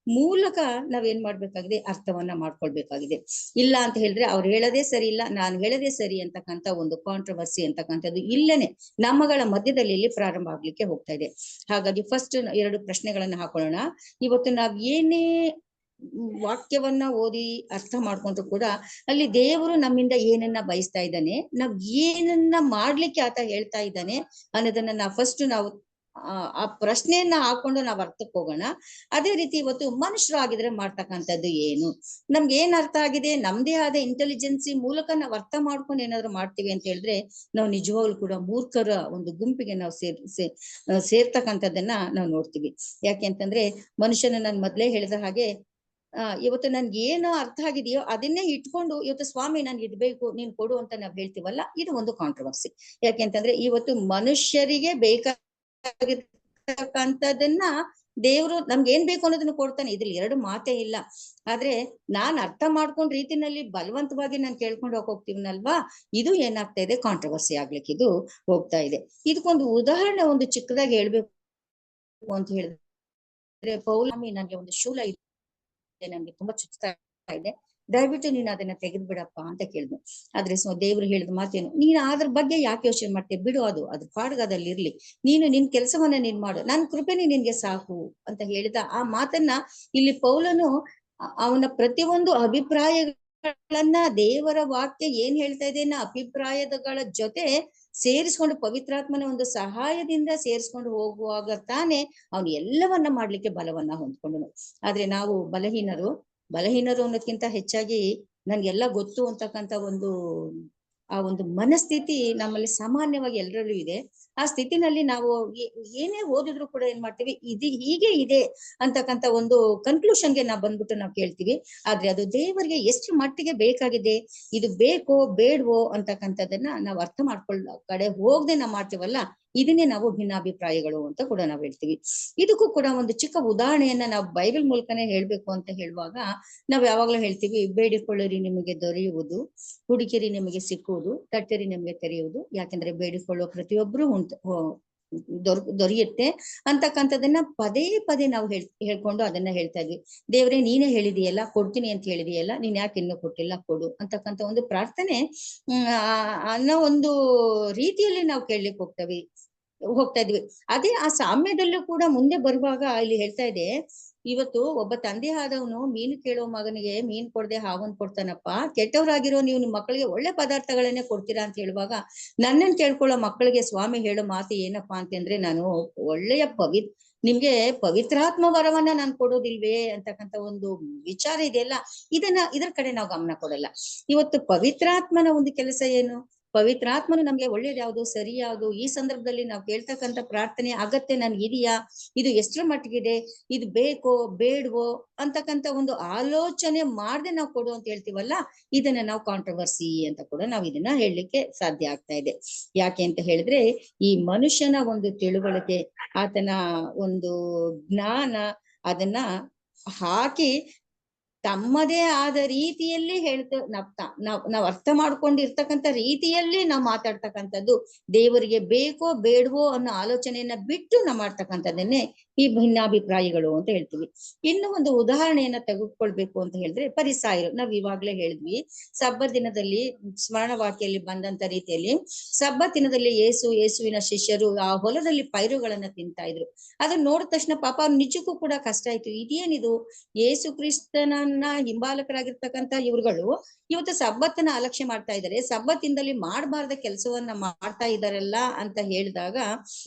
ಮೂಲಕ ನಾವೇನ್ ಮಾಡ್ಬೇಕಾಗಿದೆ, ಅರ್ಥವನ್ನ ಮಾಡ್ಕೊಳ್ಬೇಕಾಗಿದೆ. ಇಲ್ಲ ಅಂತ ಹೇಳಿದ್ರೆ ಅವ್ರು ಹೇಳದೇ ಸರಿ ಇಲ್ಲ, ನಾನು ಹೇಳದೇ ಸರಿ ಅಂತಕ್ಕಂಥ ಒಂದು ಕಾಂಟ್ರವರ್ಸಿ ಅಂತಕ್ಕಂಥದ್ದು ಇಲ್ಲೇನೆ ನಮ್ಮಗಳ ಮಧ್ಯದಲ್ಲಿ ಇಲ್ಲಿ ಪ್ರಾರಂಭ ಆಗ್ಲಿಕ್ಕೆ ಹೋಗ್ತಾ ಇದೆ. ಹಾಗಾಗಿ ಫಸ್ಟ್ 2 ಪ್ರಶ್ನೆಗಳನ್ನ ಹಾಕೊಳ್ಳೋಣ. ಇವತ್ತು ನಾವ್ ಏನೇ ವಾಕ್ಯವನ್ನ ಓದಿ ಅರ್ಥ ಮಾಡ್ಕೊಂಡ್ರು ಕೂಡ ಅಲ್ಲಿ ದೇವರು ನಮ್ಮಿಂದ ಏನನ್ನ ಬಯಸ್ತಾ ಇದ್ದಾನೆ, ನಾವ್ ಏನನ್ನ ಮಾಡ್ಲಿಕ್ಕೆ ಆತ ಹೇಳ್ತಾ ಇದ್ದಾನೆ ಅನ್ನೋದನ್ನ ನಾವು ಆ ಪ್ರಶ್ನೆಯನ್ನ ಹಾಕೊಂಡು ನಾವ್ ಅರ್ಥಕ್ಕೆ ಹೋಗೋಣ. ಅದೇ ರೀತಿ ಇವತ್ತು ಮನುಷ್ಯರು ಆಗಿದ್ರೆ ಮಾಡ್ತಕ್ಕಂಥದ್ದು ಏನು, ನಮ್ಗೆ ಏನ್ ಅರ್ಥ ಆಗಿದೆ, ನಮ್ದೇ ಆದ ಇಂಟೆಲಿಜೆನ್ಸಿ ಮೂಲಕ ನಾವ್ ಅರ್ಥ ಮಾಡ್ಕೊಂಡು ಏನಾದ್ರು ಮಾಡ್ತೀವಿ ಅಂತ ಹೇಳಿದ್ರೆ ನಾವು ನಿಜವಾಗ್ಲೂ ಕೂಡ ಮೂರ್ಖರ ಒಂದು ಗುಂಪಿಗೆ ನಾವು ಸೇರ್ತಕ್ಕಂಥದ್ದನ್ನ ನಾವು ನೋಡ್ತೀವಿ. ಯಾಕೆ ಅಂತಂದ್ರೆ ಮನುಷ್ಯನ ನಾನು ಮೊದ್ಲೇ ಹೇಳಿದ ಹಾಗೆ ಇವತ್ತು ನನ್ಗೆ ಏನು ಅರ್ಥ ಆಗಿದೆಯೋ ಅದನ್ನೇ ಇಟ್ಕೊಂಡು ಇವತ್ತು ಸ್ವಾಮಿ ನನ್ಗೆ ಇದ್ ಬೇಕು, ನೀನ್ ಕೊಡು ಅಂತ ನಾವ್ ಹೇಳ್ತೀವಲ್ಲ, ಇದು ಒಂದು ಕಾಂಟ್ರವರ್ಸಿ. ಯಾಕೆಂತಂದ್ರೆ ಇವತ್ತು ಮನುಷ್ಯರಿಗೆ ಬೇಕಾಗಿರ್ತಕ್ಕಂಥದನ್ನ ದೇವ್ರು ನಮ್ಗೆ ಏನ್ ಬೇಕು ಅನ್ನೋದನ್ನ ಕೊಡ್ತಾನೆ, ಇದ್ರಲ್ಲಿ 2 ಮಾತೇ ಇಲ್ಲ. ಆದ್ರೆ ನಾನ್ ಅರ್ಥ ಮಾಡ್ಕೊಂಡ್ ರೀತಿನಲ್ಲಿ ಬಲವಂತವಾಗಿ ನಾನು ಕೇಳ್ಕೊಂಡು ಹೋಗ್ತೀವನಲ್ವಾ, ಇದು ಏನಾಗ್ತಾ ಇದೆ, ಕಾಂಟ್ರವರ್ಸಿ ಆಗ್ಲಿಕ್ಕೆ ಇದು ಹೋಗ್ತಾ ಇದೆ. ಇದಕ್ಕೊಂದು ಉದಾಹರಣೆ ಒಂದು ಚಿಕ್ಕದಾಗಿ ಹೇಳ್ಬೇಕು ಅಂತ ಹೇಳಿದ್ರೆ, ಪೌಲಮಿ ನನ್ಗೆ ಒಂದು ಶೂಲ ಇದೆ, ನನ್ಗೆ ತುಂಬಾ ಚುಚ್ತಾ ಇದೆ, ದಯವಿಟ್ಟು ನೀನ್ ಅದನ್ನ ತೆಗೆದು ಬಿಡಪ್ಪ ಅಂತ ಕೇಳಿದ್ನು. ಆದ್ರೆ ದೇವ್ರು ಹೇಳಿದ ಮಾತೇನು, ನೀನ್ ಅದ್ರ ಬಗ್ಗೆ ಯಾಕೆ ಯೋಚನೆ ಮಾಡ್ತೀಯ, ಬಿಡು, ಅದ್ರ ಪಾಡ್ಗದಲ್ಲಿ ಇರ್ಲಿ, ನೀನು ನಿನ್ ಕೆಲಸವನ್ನ ನೀನ್ ಮಾಡು, ನನ್ ಕೃಪೆನೇ ನಿನ್ಗೆ ಸಾಕು ಅಂತ ಹೇಳಿದ ಆ ಮಾತನ್ನ ಇಲ್ಲಿ ಪೌಲನು ಅವನ ಪ್ರತಿಯೊಂದು ಅಭಿಪ್ರಾಯಗಳನ್ನ ದೇವರ ವಾಕ್ಯ ಏನ್ ಹೇಳ್ತಾ ಇದೆ ಅಭಿಪ್ರಾಯಗಳ ಜೊತೆ ಸೇರಿಸ್ಕೊಂಡು ಪವಿತ್ರಾತ್ಮನ ಒಂದು ಸಹಾಯದಿಂದ ಸೇರಿಸ್ಕೊಂಡು ಹೋಗುವಾಗ ತಾನೇ ಅವನು ಎಲ್ಲವನ್ನ ಮಾಡ್ಲಿಕ್ಕೆ ಬಲವನ್ನ ಹೊಂದ್ಕೊಂಡನು. ಆದ್ರೆ ನಾವು ಬಲಹೀನರು ಅನ್ನೋದಕ್ಕಿಂತ ಹೆಚ್ಚಾಗಿ ನನ್ಗೆಲ್ಲ ಗೊತ್ತು ಅಂತಕ್ಕಂಥ ಆ ಒಂದು ಮನಸ್ಥಿತಿ ನಮ್ಮಲ್ಲಿ ಸಾಮಾನ್ಯವಾಗಿ ಎಲ್ಲರಲ್ಲೂ ಇದೆ. ಆ ಸ್ಥಿತಿನಲ್ಲಿ ನಾವು ಏನೇ ಓದಿದ್ರು ಕೂಡ ಏನ್ ಮಾಡ್ತೀವಿ, ಹೀಗೆ ಇದೆ ಅಂತಕ್ಕಂಥ ಒಂದು ಕನ್ಕ್ಲೂಷನ್ಗೆ ನಾವು ಬಂದ್ಬಿಟ್ಟು ನಾವು ಕೇಳ್ತೀವಿ. ಆದ್ರೆ ಅದು ದೇವರಿಗೆ ಎಷ್ಟು ಮಟ್ಟಿಗೆ ಬೇಕಾಗಿದೆ, ಇದು ಬೇಕೋ ಬೇಡವೋ ಅಂತಕ್ಕಂಥದ್ದನ್ನ ನಾವು ಅರ್ಥ ಮಾಡ್ಕೊಳ್ಳೋ ಕಡೆ ಹೋಗದೆ ನಾವು ಮಾಡ್ತೀವಲ್ಲ, ಇದನ್ನೇ ನಾವು ಭಿನ್ನಾಭಿಪ್ರಾಯಗಳು ಅಂತ ಕೂಡ ನಾವು ಹೇಳ್ತೀವಿ. ಇದಕ್ಕೂ ಕೂಡ ಒಂದು ಚಿಕ್ಕ ಉದಾಹರಣೆಯನ್ನ ನಾವು ಬೈಬಲ್ ಮೂಲಕನೇ ಹೇಳ್ಬೇಕು ಅಂತ ಹೇಳುವಾಗ ನಾವ್ ಯಾವಾಗ್ಲೂ ಹೇಳ್ತೀವಿ, ಬೇಡಿಕೊಳ್ಳಿರಿ ನಿಮಗೆ ದೊರೆಯುವುದು, ಹುಡುಕಿರಿ ನಿಮಗೆ ಸಿಕ್ಕುವುದು, ತಟ್ಟಿರಿ ನಿಮಗೆ ತೆರೆಯುವುದು. ಯಾಕೆಂದ್ರೆ ಬೇಡಿಕೊಳ್ಳೋ ಪ್ರತಿಯೊಬ್ರು ದೊರೆಯುತ್ತೆ ಅಂತಕ್ಕಂಥದನ್ನ ಪದೇ ಪದೇ ನಾವು ಹೇಳ್ಕೊಂಡು ಅದನ್ನ ಹೇಳ್ತಾ ಇದ್ವಿ. ದೇವ್ರೆ ನೀನೇ ಹೇಳಿದೆಯಲ್ಲ, ಕೊಡ್ತೀನಿ ಅಂತ ಹೇಳಿದೆಯಲ್ಲ, ನೀನ್ ಯಾಕೆ ಇನ್ನೂ ಕೊಟ್ಟಿಲ್ಲ, ಕೊಡು ಅಂತಕ್ಕಂಥ ಒಂದು ಪ್ರಾರ್ಥನೆ ಅನ್ನೋ ಒಂದು ರೀತಿಯಲ್ಲಿ ನಾವು ಕೇಳಲಿಕ್ಕೆ ಹೋಗ್ತಾ ಇದ್ವಿ. ಅದೇ ಆ ಸಾಮ್ಯದಲ್ಲೂ ಕೂಡ ಮುಂದೆ ಬರುವಾಗ ಇಲ್ಲಿ ಹೇಳ್ತಾ ಇದೆ, ಇವತ್ತು ಒಬ್ಬ ತಂದೆ ಆದವನು ಮೀನು ಕೇಳೋ ಮಗನಿಗೆ ಮೀನ್ ಕೊಡದೆ ಹಾವನ್ ಕೊಡ್ತಾನಪ್ಪ, ಕೆಟ್ಟವರಾಗಿರೋ ನೀವು ನಿಮ್ ಮಕ್ಕಳಿಗೆ ಒಳ್ಳೆ ಪದಾರ್ಥಗಳನ್ನೇ ಕೊಡ್ತೀರಾ ಅಂತ ಹೇಳುವಾಗ ನನ್ನನ್ನು ಕೇಳ್ಕೊಳ್ಳೋ ಮಕ್ಕಳಿಗೆ ಸ್ವಾಮಿ ಹೇಳೋ ಮಾತು ಏನಪ್ಪಾ ಅಂತಂದ್ರೆ, ನಾನು ಒಳ್ಳೆಯ ನಿಮ್ಗೆ ಪವಿತ್ರಾತ್ಮ ವರವನ್ನ ನಾನು ಕೊಡೋದಿಲ್ವೇ ಅಂತಕ್ಕಂಥ ಒಂದು ವಿಚಾರ ಇದೆಯಲ್ಲ, ಇದರ ಕಡೆ ನಾವು ಗಮನ ಕೊಡಲ್ಲ. ಇವತ್ತು ಪವಿತ್ರಾತ್ಮನ ಒಂದು ಕೆಲಸ ಏನು, ಪವಿತ್ರಾತ್ಮನು ನಮ್ಗೆ ಒಳ್ಳೇದು ಯಾವುದು, ಸರಿ ಯಾವುದು, ಈ ಸಂದರ್ಭದಲ್ಲಿ ನಾವು ಕೇಳ್ತಕ್ಕಂಥ ಪ್ರಾರ್ಥನೆ ಅಗತ್ಯ ನನ್ಗೆ ಇದೆಯಾ, ಇದು ಎಷ್ಟರ ಮಟ್ಟಿಗಿದೆ, ಇದು ಬೇಕೋ ಬೇಡವೋ ಅಂತಕ್ಕಂಥ ಒಂದು ಆಲೋಚನೆ ಮಾಡದೆ ನಾವು ಕೊಡು ಅಂತ ಹೇಳ್ತೀವಲ್ಲ, ಇದನ್ನ ನಾವು ಕಾಂಟ್ರವರ್ಸಿ ಅಂತ ಕೂಡ ನಾವು ಇದನ್ನ ಹೇಳಲಿಕ್ಕೆ ಸಾಧ್ಯ ಆಗ್ತಾ ಇದೆ. ಯಾಕೆ ಅಂತ ಹೇಳಿದ್ರೆ, ಈ ಮನುಷ್ಯನ ಒಂದು ತಿಳುವಳಿಕೆ, ಆತನ ಒಂದು ಜ್ಞಾನ, ಅದನ್ನ ಹಾಕಿ ತಮ್ಮದೇ ಆದ ರೀತಿಯಲ್ಲಿ ನಾವ್ ಅರ್ಥ ಮಾಡ್ಕೊಂಡಿರ್ತಕ್ಕಂಥ ರೀತಿಯಲ್ಲಿ ನಾವು ಮಾತಾಡ್ತಕ್ಕಂಥದ್ದು, ದೇವರಿಗೆ ಬೇಕೋ ಬೇಡವೋ ಅನ್ನೋ ಆಲೋಚನೆಯನ್ನ ಬಿಟ್ಟು ನಾವು ಮಾಡ್ತಕ್ಕಂಥದ್ದನ್ನೇ ಈ ಭಿನ್ನಾಭಿಪ್ರಾಯಗಳು ಅಂತ ಹೇಳ್ತೀವಿ. ಇನ್ನು ಒಂದು ಉದಾಹರಣೆಯನ್ನ ತೆಗೆದುಕೊಳ್ಬೇಕು ಅಂತ ಹೇಳಿದ್ರೆ, ಪರಿಸಾಯರು. ನಾವ್ ಇವಾಗ್ಲೇ ಹೇಳಿದ್ವಿ, ಸಬ್ಬತ್ ದಿನದಲ್ಲಿ ಸ್ಮರಣ ವಾಕ್ಯಲ್ಲಿ ಬಂದಂತ ರೀತಿಯಲ್ಲಿ ಸಬ್ಬತ್ ದಿನದಲ್ಲಿ ಯೇಸುವಿನ ಶಿಷ್ಯರು ಆ ಹೊಲದಲ್ಲಿ ಪೈರುಗಳನ್ನ ತಿಂತಾ ಇದ್ರು. ಅದನ್ನ ನೋಡಿದ ತಕ್ಷಣ ಪಾಪ ಅವ್ರು ನಿಜಕ್ಕೂ ಕೂಡ ಕಷ್ಟ ಆಯ್ತು, ಇದೇನಿದು, ಯೇಸು ಕ್ರಿಸ್ತನನ್ನ ಯೇಸುವನ್ನ ಹಿಂಬಾಲಕರಾಗಿರ್ತಕ್ಕಂತ ಇವ್ರುಗಳು ಇವತ್ತು ಸಬ್ಬತ್ತನ್ನ ಅಲಕ್ಷ್ಯ ಮಾಡ್ತಾ ಇದ್ದಾರೆ, ಸಬ್ಬತ್ತಿಂದಲ್ಲಿ ಮಾಡಬಾರ್ದ ಕೆಲಸವನ್ನ ಮಾಡ್ತಾ ಇದಾರಲ್ಲ ಅಂತ ಹೇಳಿದಾಗ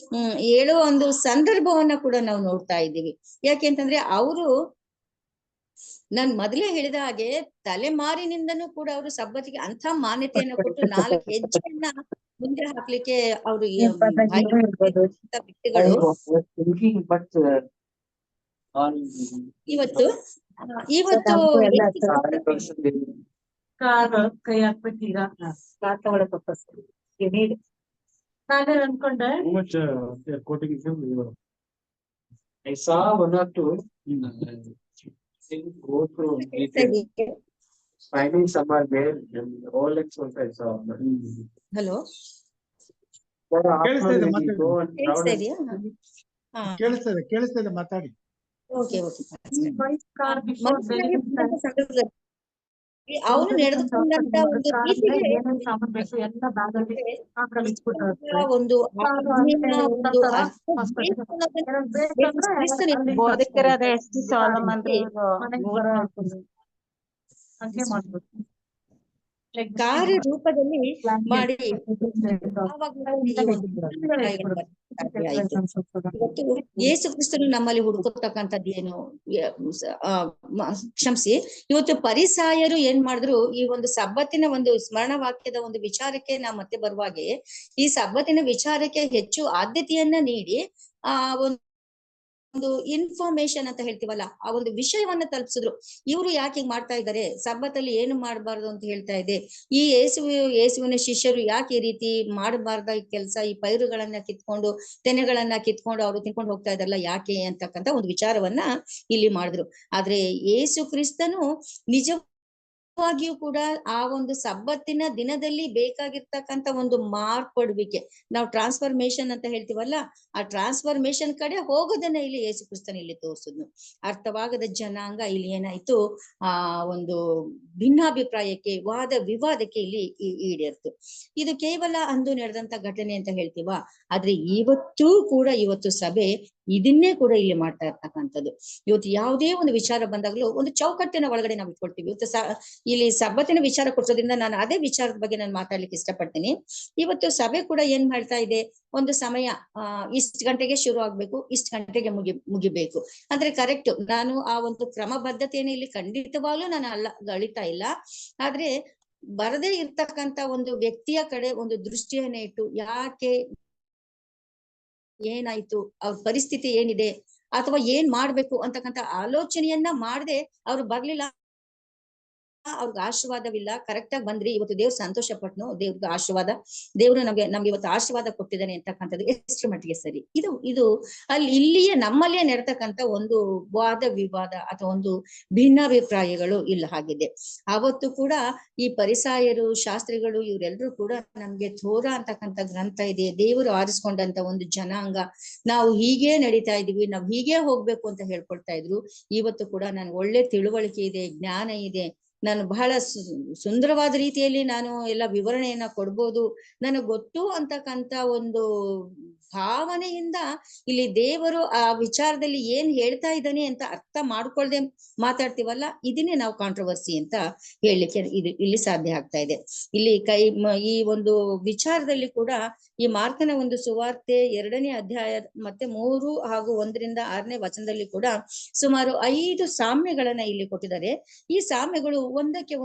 ಹೇಳೋ ಒಂದು ಸಂದರ್ಭವನ್ನ ಕೂಡ ನಾವು ನೋಡ್ತಾ ಇದ್ದೀವಿ. ಯಾಕೆಂತಂದ್ರೆ ಅವರು ನಾನ್ ಮೊದಲೇ ಹೇಳಿದ ಹಾಗೆ ತಲೆಮಾರಿನಿಂದನೂ ಕೂಡ ಅವರು ಸಬ್ಬತ್ತಿಗೆ ಅಂತ ಮಾನ್ಯತೆಯನ್ನ ಕೊಟ್ಟು 4 ಹೆಜ್ಜೆಯನ್ನ ಮುಂದೆ ಹಾಕ್ಲಿಕ್ಕೆ ಅವರು ವ್ಯಕ್ತಿಗಳು ಇವತ್ತು ಕಾರ್ ಕೈ ಹಾಕ್ಬಿಟ್ಟಿರ ಕಾರ್ ತಗೊಳಕ್ ನಾನು ಅನ್ಕೊಂಡೆ I saw one or two go through finding somewhere there and Rolex also I saw. Hello ಕೇಳಿಸ್ತಾ ಇದೆ ಮಾತಾಡಿ. ಓಕೆ ಓಕೆ ಕಾರ್ ಬಿಫೋರ್ ಅವನು ನಡೆದುಕೊಂಡಂತ ಒಂದು ರೀತಿಗೆ ಸಾಮಾನ್ ಬೇಕು ಎಲ್ಲ ಬ್ಯಾಗಲ್ಲಿ ಹಾಕಲ್ಲಿ ಒಂದು ಬೋಧಕರಾದ ಎಸ್ ಟಿ ಸಾಲಮನ್ ಹಂಗೆ ಮಾಡ್ಬೇಕು. ಕಾರ್ಯ ರೂಪದಲ್ಲಿ ಮಾಡಿ ಇವತ್ತು ಯೇಸು ಕ್ರಿಸ್ತನು ನಮ್ಮಲ್ಲಿ ಹುಡುಕತಕ್ಕಂಥದ್ದು ಏನು, ಕ್ಷಮಿಸಿ, ಇವತ್ತು ಪರಿಸಾಯರು ಏನ್ ಮಾಡಿದ್ರು, ಈ ಒಂದು ಸಬ್ಬತ್ತಿನ ಒಂದು ಸ್ಮರಣ ವಾಕ್ಯದ ಒಂದು ವಿಚಾರಕ್ಕೆ ನಾವು ಮತ್ತೆ ಬರುವಾಗೆ ಈ ಸಬ್ಬತ್ತಿನ ವಿಚಾರಕ್ಕೆ ಹೆಚ್ಚು ಆದ್ಯತೆಯನ್ನ ನೀಡಿ ಆ ಒಂದು ಇನ್ಫಾರ್ಮೇಶನ್ ಅಂತ ಹೇಳ್ತೀವಲ್ಲ, ಆ ಒಂದು ವಿಷಯವನ್ನ ತಲುಪಿಸಿದ್ರು. ಇವರು ಯಾಕೆ ಹಿಂಗ್ ಮಾಡ್ತಾ ಇದ್ದಾರೆ, ಸಬ್ಬತ್ತಲ್ಲಿ ಏನು ಮಾಡಬಾರ್ದು ಅಂತ ಹೇಳ್ತಾ ಇದೆ, ಈ ಯೇಸುವಿನ ಶಿಷ್ಯರು ಯಾಕೆ ಈ ರೀತಿ ಮಾಡಬಾರ್ದ ಕೆಲಸ, ಈ ಪೈರುಗಳನ್ನ ಕಿತ್ಕೊಂಡು ತೆನೆಗಳನ್ನ ಕಿತ್ಕೊಂಡು ಅವರು ತಿನ್ಕೊಂಡು ಹೋಗ್ತಾ ಇದಾರಲ್ಲ ಯಾಕೆ ಅಂತಕ್ಕಂಥ ಒಂದು ವಿಚಾರವನ್ನ ಇಲ್ಲಿ ಮಾಡಿದ್ರು. ಆದ್ರೆ ಯೇಸು ಕ್ರಿಸ್ತನು ನಿಜವಾಗಿಯೂ ಕೂಡ ಆ ಒಂದು ಸಬ್ಬತ್ತಿನ ದಿನದಲ್ಲಿ ಬೇಕಾಗಿರ್ತಕ್ಕಂಥ ಒಂದು ಮಾರ್ಪಡುವಿಕೆ, ನಾವು ಟ್ರಾನ್ಸ್ಫಾರ್ಮೇಶನ್ ಅಂತ ಹೇಳ್ತೀವಲ್ಲ, ಆ ಟ್ರಾನ್ಸ್ಫಾರ್ಮೇಶನ್ ಕಡೆ ಹೋಗೋದನ್ನ ಇಲ್ಲಿ ಯೇಸು ಕ್ರಿಸ್ತನ ಇಲ್ಲಿ ತೋರಿಸಿದ್ನು. ಅರ್ಥವಾಗದ ಜನಾಂಗ ಇಲ್ಲಿ ಏನಾಯ್ತು, ಆ ಒಂದು ಭಿನ್ನಾಭಿಪ್ರಾಯಕ್ಕೆ ವಾದ ವಿವಾದಕ್ಕೆ ಇಲ್ಲಿ ಈಡೇರ್ತು. ಇದು ಕೇವಲ ಅಂದು ನಡೆದಂತ ಘಟನೆ ಅಂತ ಹೇಳ್ತೀವ, ಆದ್ರೆ ಇವತ್ತು ಸಭೆ ಇದನ್ನೇ ಕೂಡ ಇಲ್ಲಿ ಮಾಡ್ತಾ ಇರ್ತಕ್ಕಂಥದ್ದು. ಇವತ್ತು ಯಾವುದೇ ಒಂದು ವಿಚಾರ ಬಂದಾಗ್ಲೂ ಒಂದು ಚೌಕಟ್ಟಿನ ಒಳಗಡೆ ನಾವು ಇಟ್ಕೊಳ್ತೀವಿ. ಇವತ್ತು ಇಲ್ಲಿ ಸಬ್ಬತ್ತಿನ ವಿಚಾರ ಕೊಡ್ಸೋದ್ರಿಂದ ನಾನು ಅದೇ ವಿಚಾರದ ಬಗ್ಗೆ ನಾನು ಮಾತಾಡ್ಲಿಕ್ಕೆ ಇಷ್ಟಪಡ್ತೀನಿ. ಇವತ್ತು ಸಭೆ ಕೂಡ ಏನ್ ಮಾಡ್ತಾ ಇದೆ, ಒಂದು ಸಮಯ ಇಷ್ಟ ಗಂಟೆಗೆ ಶುರು ಆಗ್ಬೇಕು, ಇಷ್ಟ ಗಂಟೆಗೆ ಮುಗಿಬೇಕು ಅಂದ್ರೆ ಕರೆಕ್ಟ್. ನಾನು ಆ ಒಂದು ಕ್ರಮಬದ್ಧತೆಯನ್ನು ಇಲ್ಲಿ ಖಂಡಿತವಾಗ್ಲೂ ನಾನು ಗಳಿತಾ ಇಲ್ಲ. ಆದ್ರೆ ಬರದೇ ಇರ್ತಕ್ಕಂತ ಒಂದು ವ್ಯಕ್ತಿಯ ಕಡೆ ಒಂದು ದೃಷ್ಟಿಯನ್ನ ಇಟ್ಟು, ಯಾಕೆ, ಏನಾಯ್ತು, ಅವ್ರ ಪರಿಸ್ಥಿತಿ ಏನಿದೆ, ಅಥವಾ ಏನ್ ಮಾಡ್ಬೇಕು ಅಂತಕ್ಕಂಥ ಆಲೋಚನೆಯನ್ನ ಮಾಡದೆ ಅವ್ರು ಬರ್ಲಿಲ್ಲ, ಅವ್ರಿಗೆ ಆಶೀರ್ವಾದವಿಲ್ಲ, ಕರೆಕ್ಟ್ ಆಗಿ ಬಂದ್ರಿ, ಇವತ್ತು ದೇವ್ರು ಸಂತೋಷ ಪಟ್ನು, ದೇವ್ರಿಗೆ ಆಶೀರ್ವಾದ, ದೇವ್ರು ನಮ್ಗೆ ಇವತ್ತು ಆಶೀರ್ವಾದ ಕೊಟ್ಟಿದ್ದಾನೆ ಅಂತಕ್ಕಂಥದ್ದು ಎಷ್ಟು ಮಟ್ಟಿಗೆ ಸರಿ? ಇದು ಇಲ್ಲಿಯೇ ನಮ್ಮಲ್ಲಿಯೇ ನೆಡ್ತಕ್ಕಂಥ ಒಂದು ವಾದ ವಿವಾದ ಅಥವಾ ಒಂದು ಭಿನ್ನಾಭಿಪ್ರಾಯಗಳು ಇಲ್ಲ ಆಗಿದೆ. ಅವತ್ತು ಕೂಡ ಈ ಪರಿಸಾಯರು, ಶಾಸ್ತ್ರಿಗಳು, ಇವರೆಲ್ಲರೂ ಕೂಡ ನಮ್ಗೆ ಥೋರಾ ಅಂತಕ್ಕಂಥ ಗ್ರಂಥ ಇದೆ, ದೇವರು ಆರಿಸ್ಕೊಂಡಂತ ಒಂದು ಜನಾಂಗ, ನಾವು ಹೀಗೆ ನಡೀತಾ ಇದೀವಿ, ನಾವ್ ಹೀಗೆ ಹೋಗ್ಬೇಕು ಅಂತ ಹೇಳ್ಕೊಳ್ತಾ ಇದ್ರು. ಇವತ್ತು ಕೂಡ ನನ್ಗೆ ಒಳ್ಳೆ ತಿಳುವಳಿಕೆ ಇದೆ, ಜ್ಞಾನ ಇದೆ, ನಾನು ಬಹಳ ಸುಂದರವಾದ ರೀತಿಯಲ್ಲಿ ನಾನು ಎಲ್ಲ ವಿವರಣೆಯನ್ನ ಕೊಡ್ಬೋದು, ನನಗೆ ಗೊತ್ತು ಅಂತಕ್ಕಂಥ ಒಂದು ಭಾವನೆಯಿಂದ ಇಲ್ಲಿ ದೇವರು ಆ ವಿಚಾರದಲ್ಲಿ ಏನ್ ಹೇಳ್ತಾ ಇದ್ದಾನೆ ಅಂತ ಅರ್ಥ ಮಾಡ್ಕೊಳ್ದೆ ಮಾತಾಡ್ತೀವಲ್ಲ, ಇದನ್ನೇ ನಾವು ಕಾಂಟ್ರವರ್ಸಿ ಅಂತ ಹೇಳಲಿಕ್ಕೆ ಇಲ್ಲಿ ಸಾಧ್ಯ ಆಗ್ತಾ ಇದೆ. ಇಲ್ಲಿ ಈ ಒಂದು ವಿಚಾರದಲ್ಲಿ ಕೂಡ ಈ ಮಾರ್ಕನ ಒಂದು ಸುವಾರ್ತೆ 2ನೇ ಅಧ್ಯಾಯ ಮತ್ತೆ 3 ಹಾಗೂ 1ರಿಂದ 6ನೇ ವಚನದಲ್ಲಿ ಕೂಡ ಸುಮಾರು 5 ಸಾಮ್ಯಗಳನ್ನ ಇಲ್ಲಿ ಕೊಟ್ಟಿದ್ದಾರೆ. ಈ ಸಾಮ್ಯಗಳು ಒಂದಕ್ಕೆ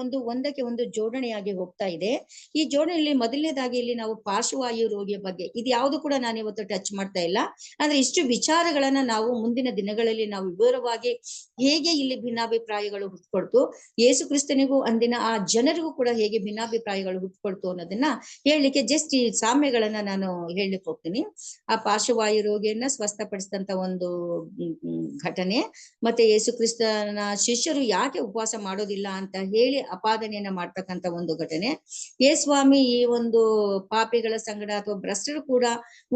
ಒಂದು ಜೋಡಣೆಯಾಗಿ ಹೋಗ್ತಾ ಇದೆ. ಈ ಜೋಡಣೆಯಲ್ಲಿ ಮೊದಲನೇದಾಗಿ ಇಲ್ಲಿ ನಾವು ಪಾರ್ಶ್ವವಾಯು ರೋಗಿಯ ಬಗ್ಗೆ, ಇದು ಯಾವುದು ಕೂಡ ನಾನು ಇವತ್ತು ಟಚ್ ಮಾಡ್ತಾ ಇಲ್ಲ. ಅಂದ್ರೆ ಇಷ್ಟು ವಿಚಾರಗಳನ್ನ ನಾವು ಮುಂದಿನ ದಿನಗಳಲ್ಲಿ ನಾವು ವಿವರವಾಗಿ ಹೇಗೆ ಇಲ್ಲಿ ಭಿನ್ನಾಭಿಪ್ರಾಯಗಳು ಹುಟ್ಕೊಳ್ತು, ಯೇಸು ಕ್ರಿಸ್ತನಿಗೂ ಅಂದಿನ ಆ ಜನರಿಗೂ ಕೂಡ ಹೇಗೆ ಭಿನ್ನಾಭಿಪ್ರಾಯಗಳು ಹುಟ್ಕೊಳ್ತು ಅನ್ನೋದನ್ನ ಹೇಳಲಿಕ್ಕೆ ಜಸ್ಟ್ ಈ ಸಾಮ್ಯಗಳನ್ನ ನಾನು ಹೇಳಲಿಕ್ಕೆ ಹೋಗ್ತೀನಿ. ಆ ಪಾರ್ಶ್ವವಾಯು ರೋಗಿಯನ್ನ ಸ್ವಸ್ಥಪಡಿಸಿದಂತ ಒಂದು ಘಟನೆ, ಮತ್ತೆ ಯೇಸು ಕ್ರಿಸ್ತನ ಶಿಷ್ಯರು ಯಾಕೆ ಉಪವಾಸ ಮಾಡೋದಿಲ್ಲ ಅಂತ ಹೇಳಿ ಅಪಾದನೆಯನ್ನ ಮಾಡ್ತಕ್ಕಂಥ ಒಂದು ಘಟನೆ, ಸ್ವಾಮಿ ಈ ಒಂದು ಪಾಪಿಗಳ ಸಂಗಡ ಅಥವಾ ಭ್ರಷ್ಟರು ಕೂಡ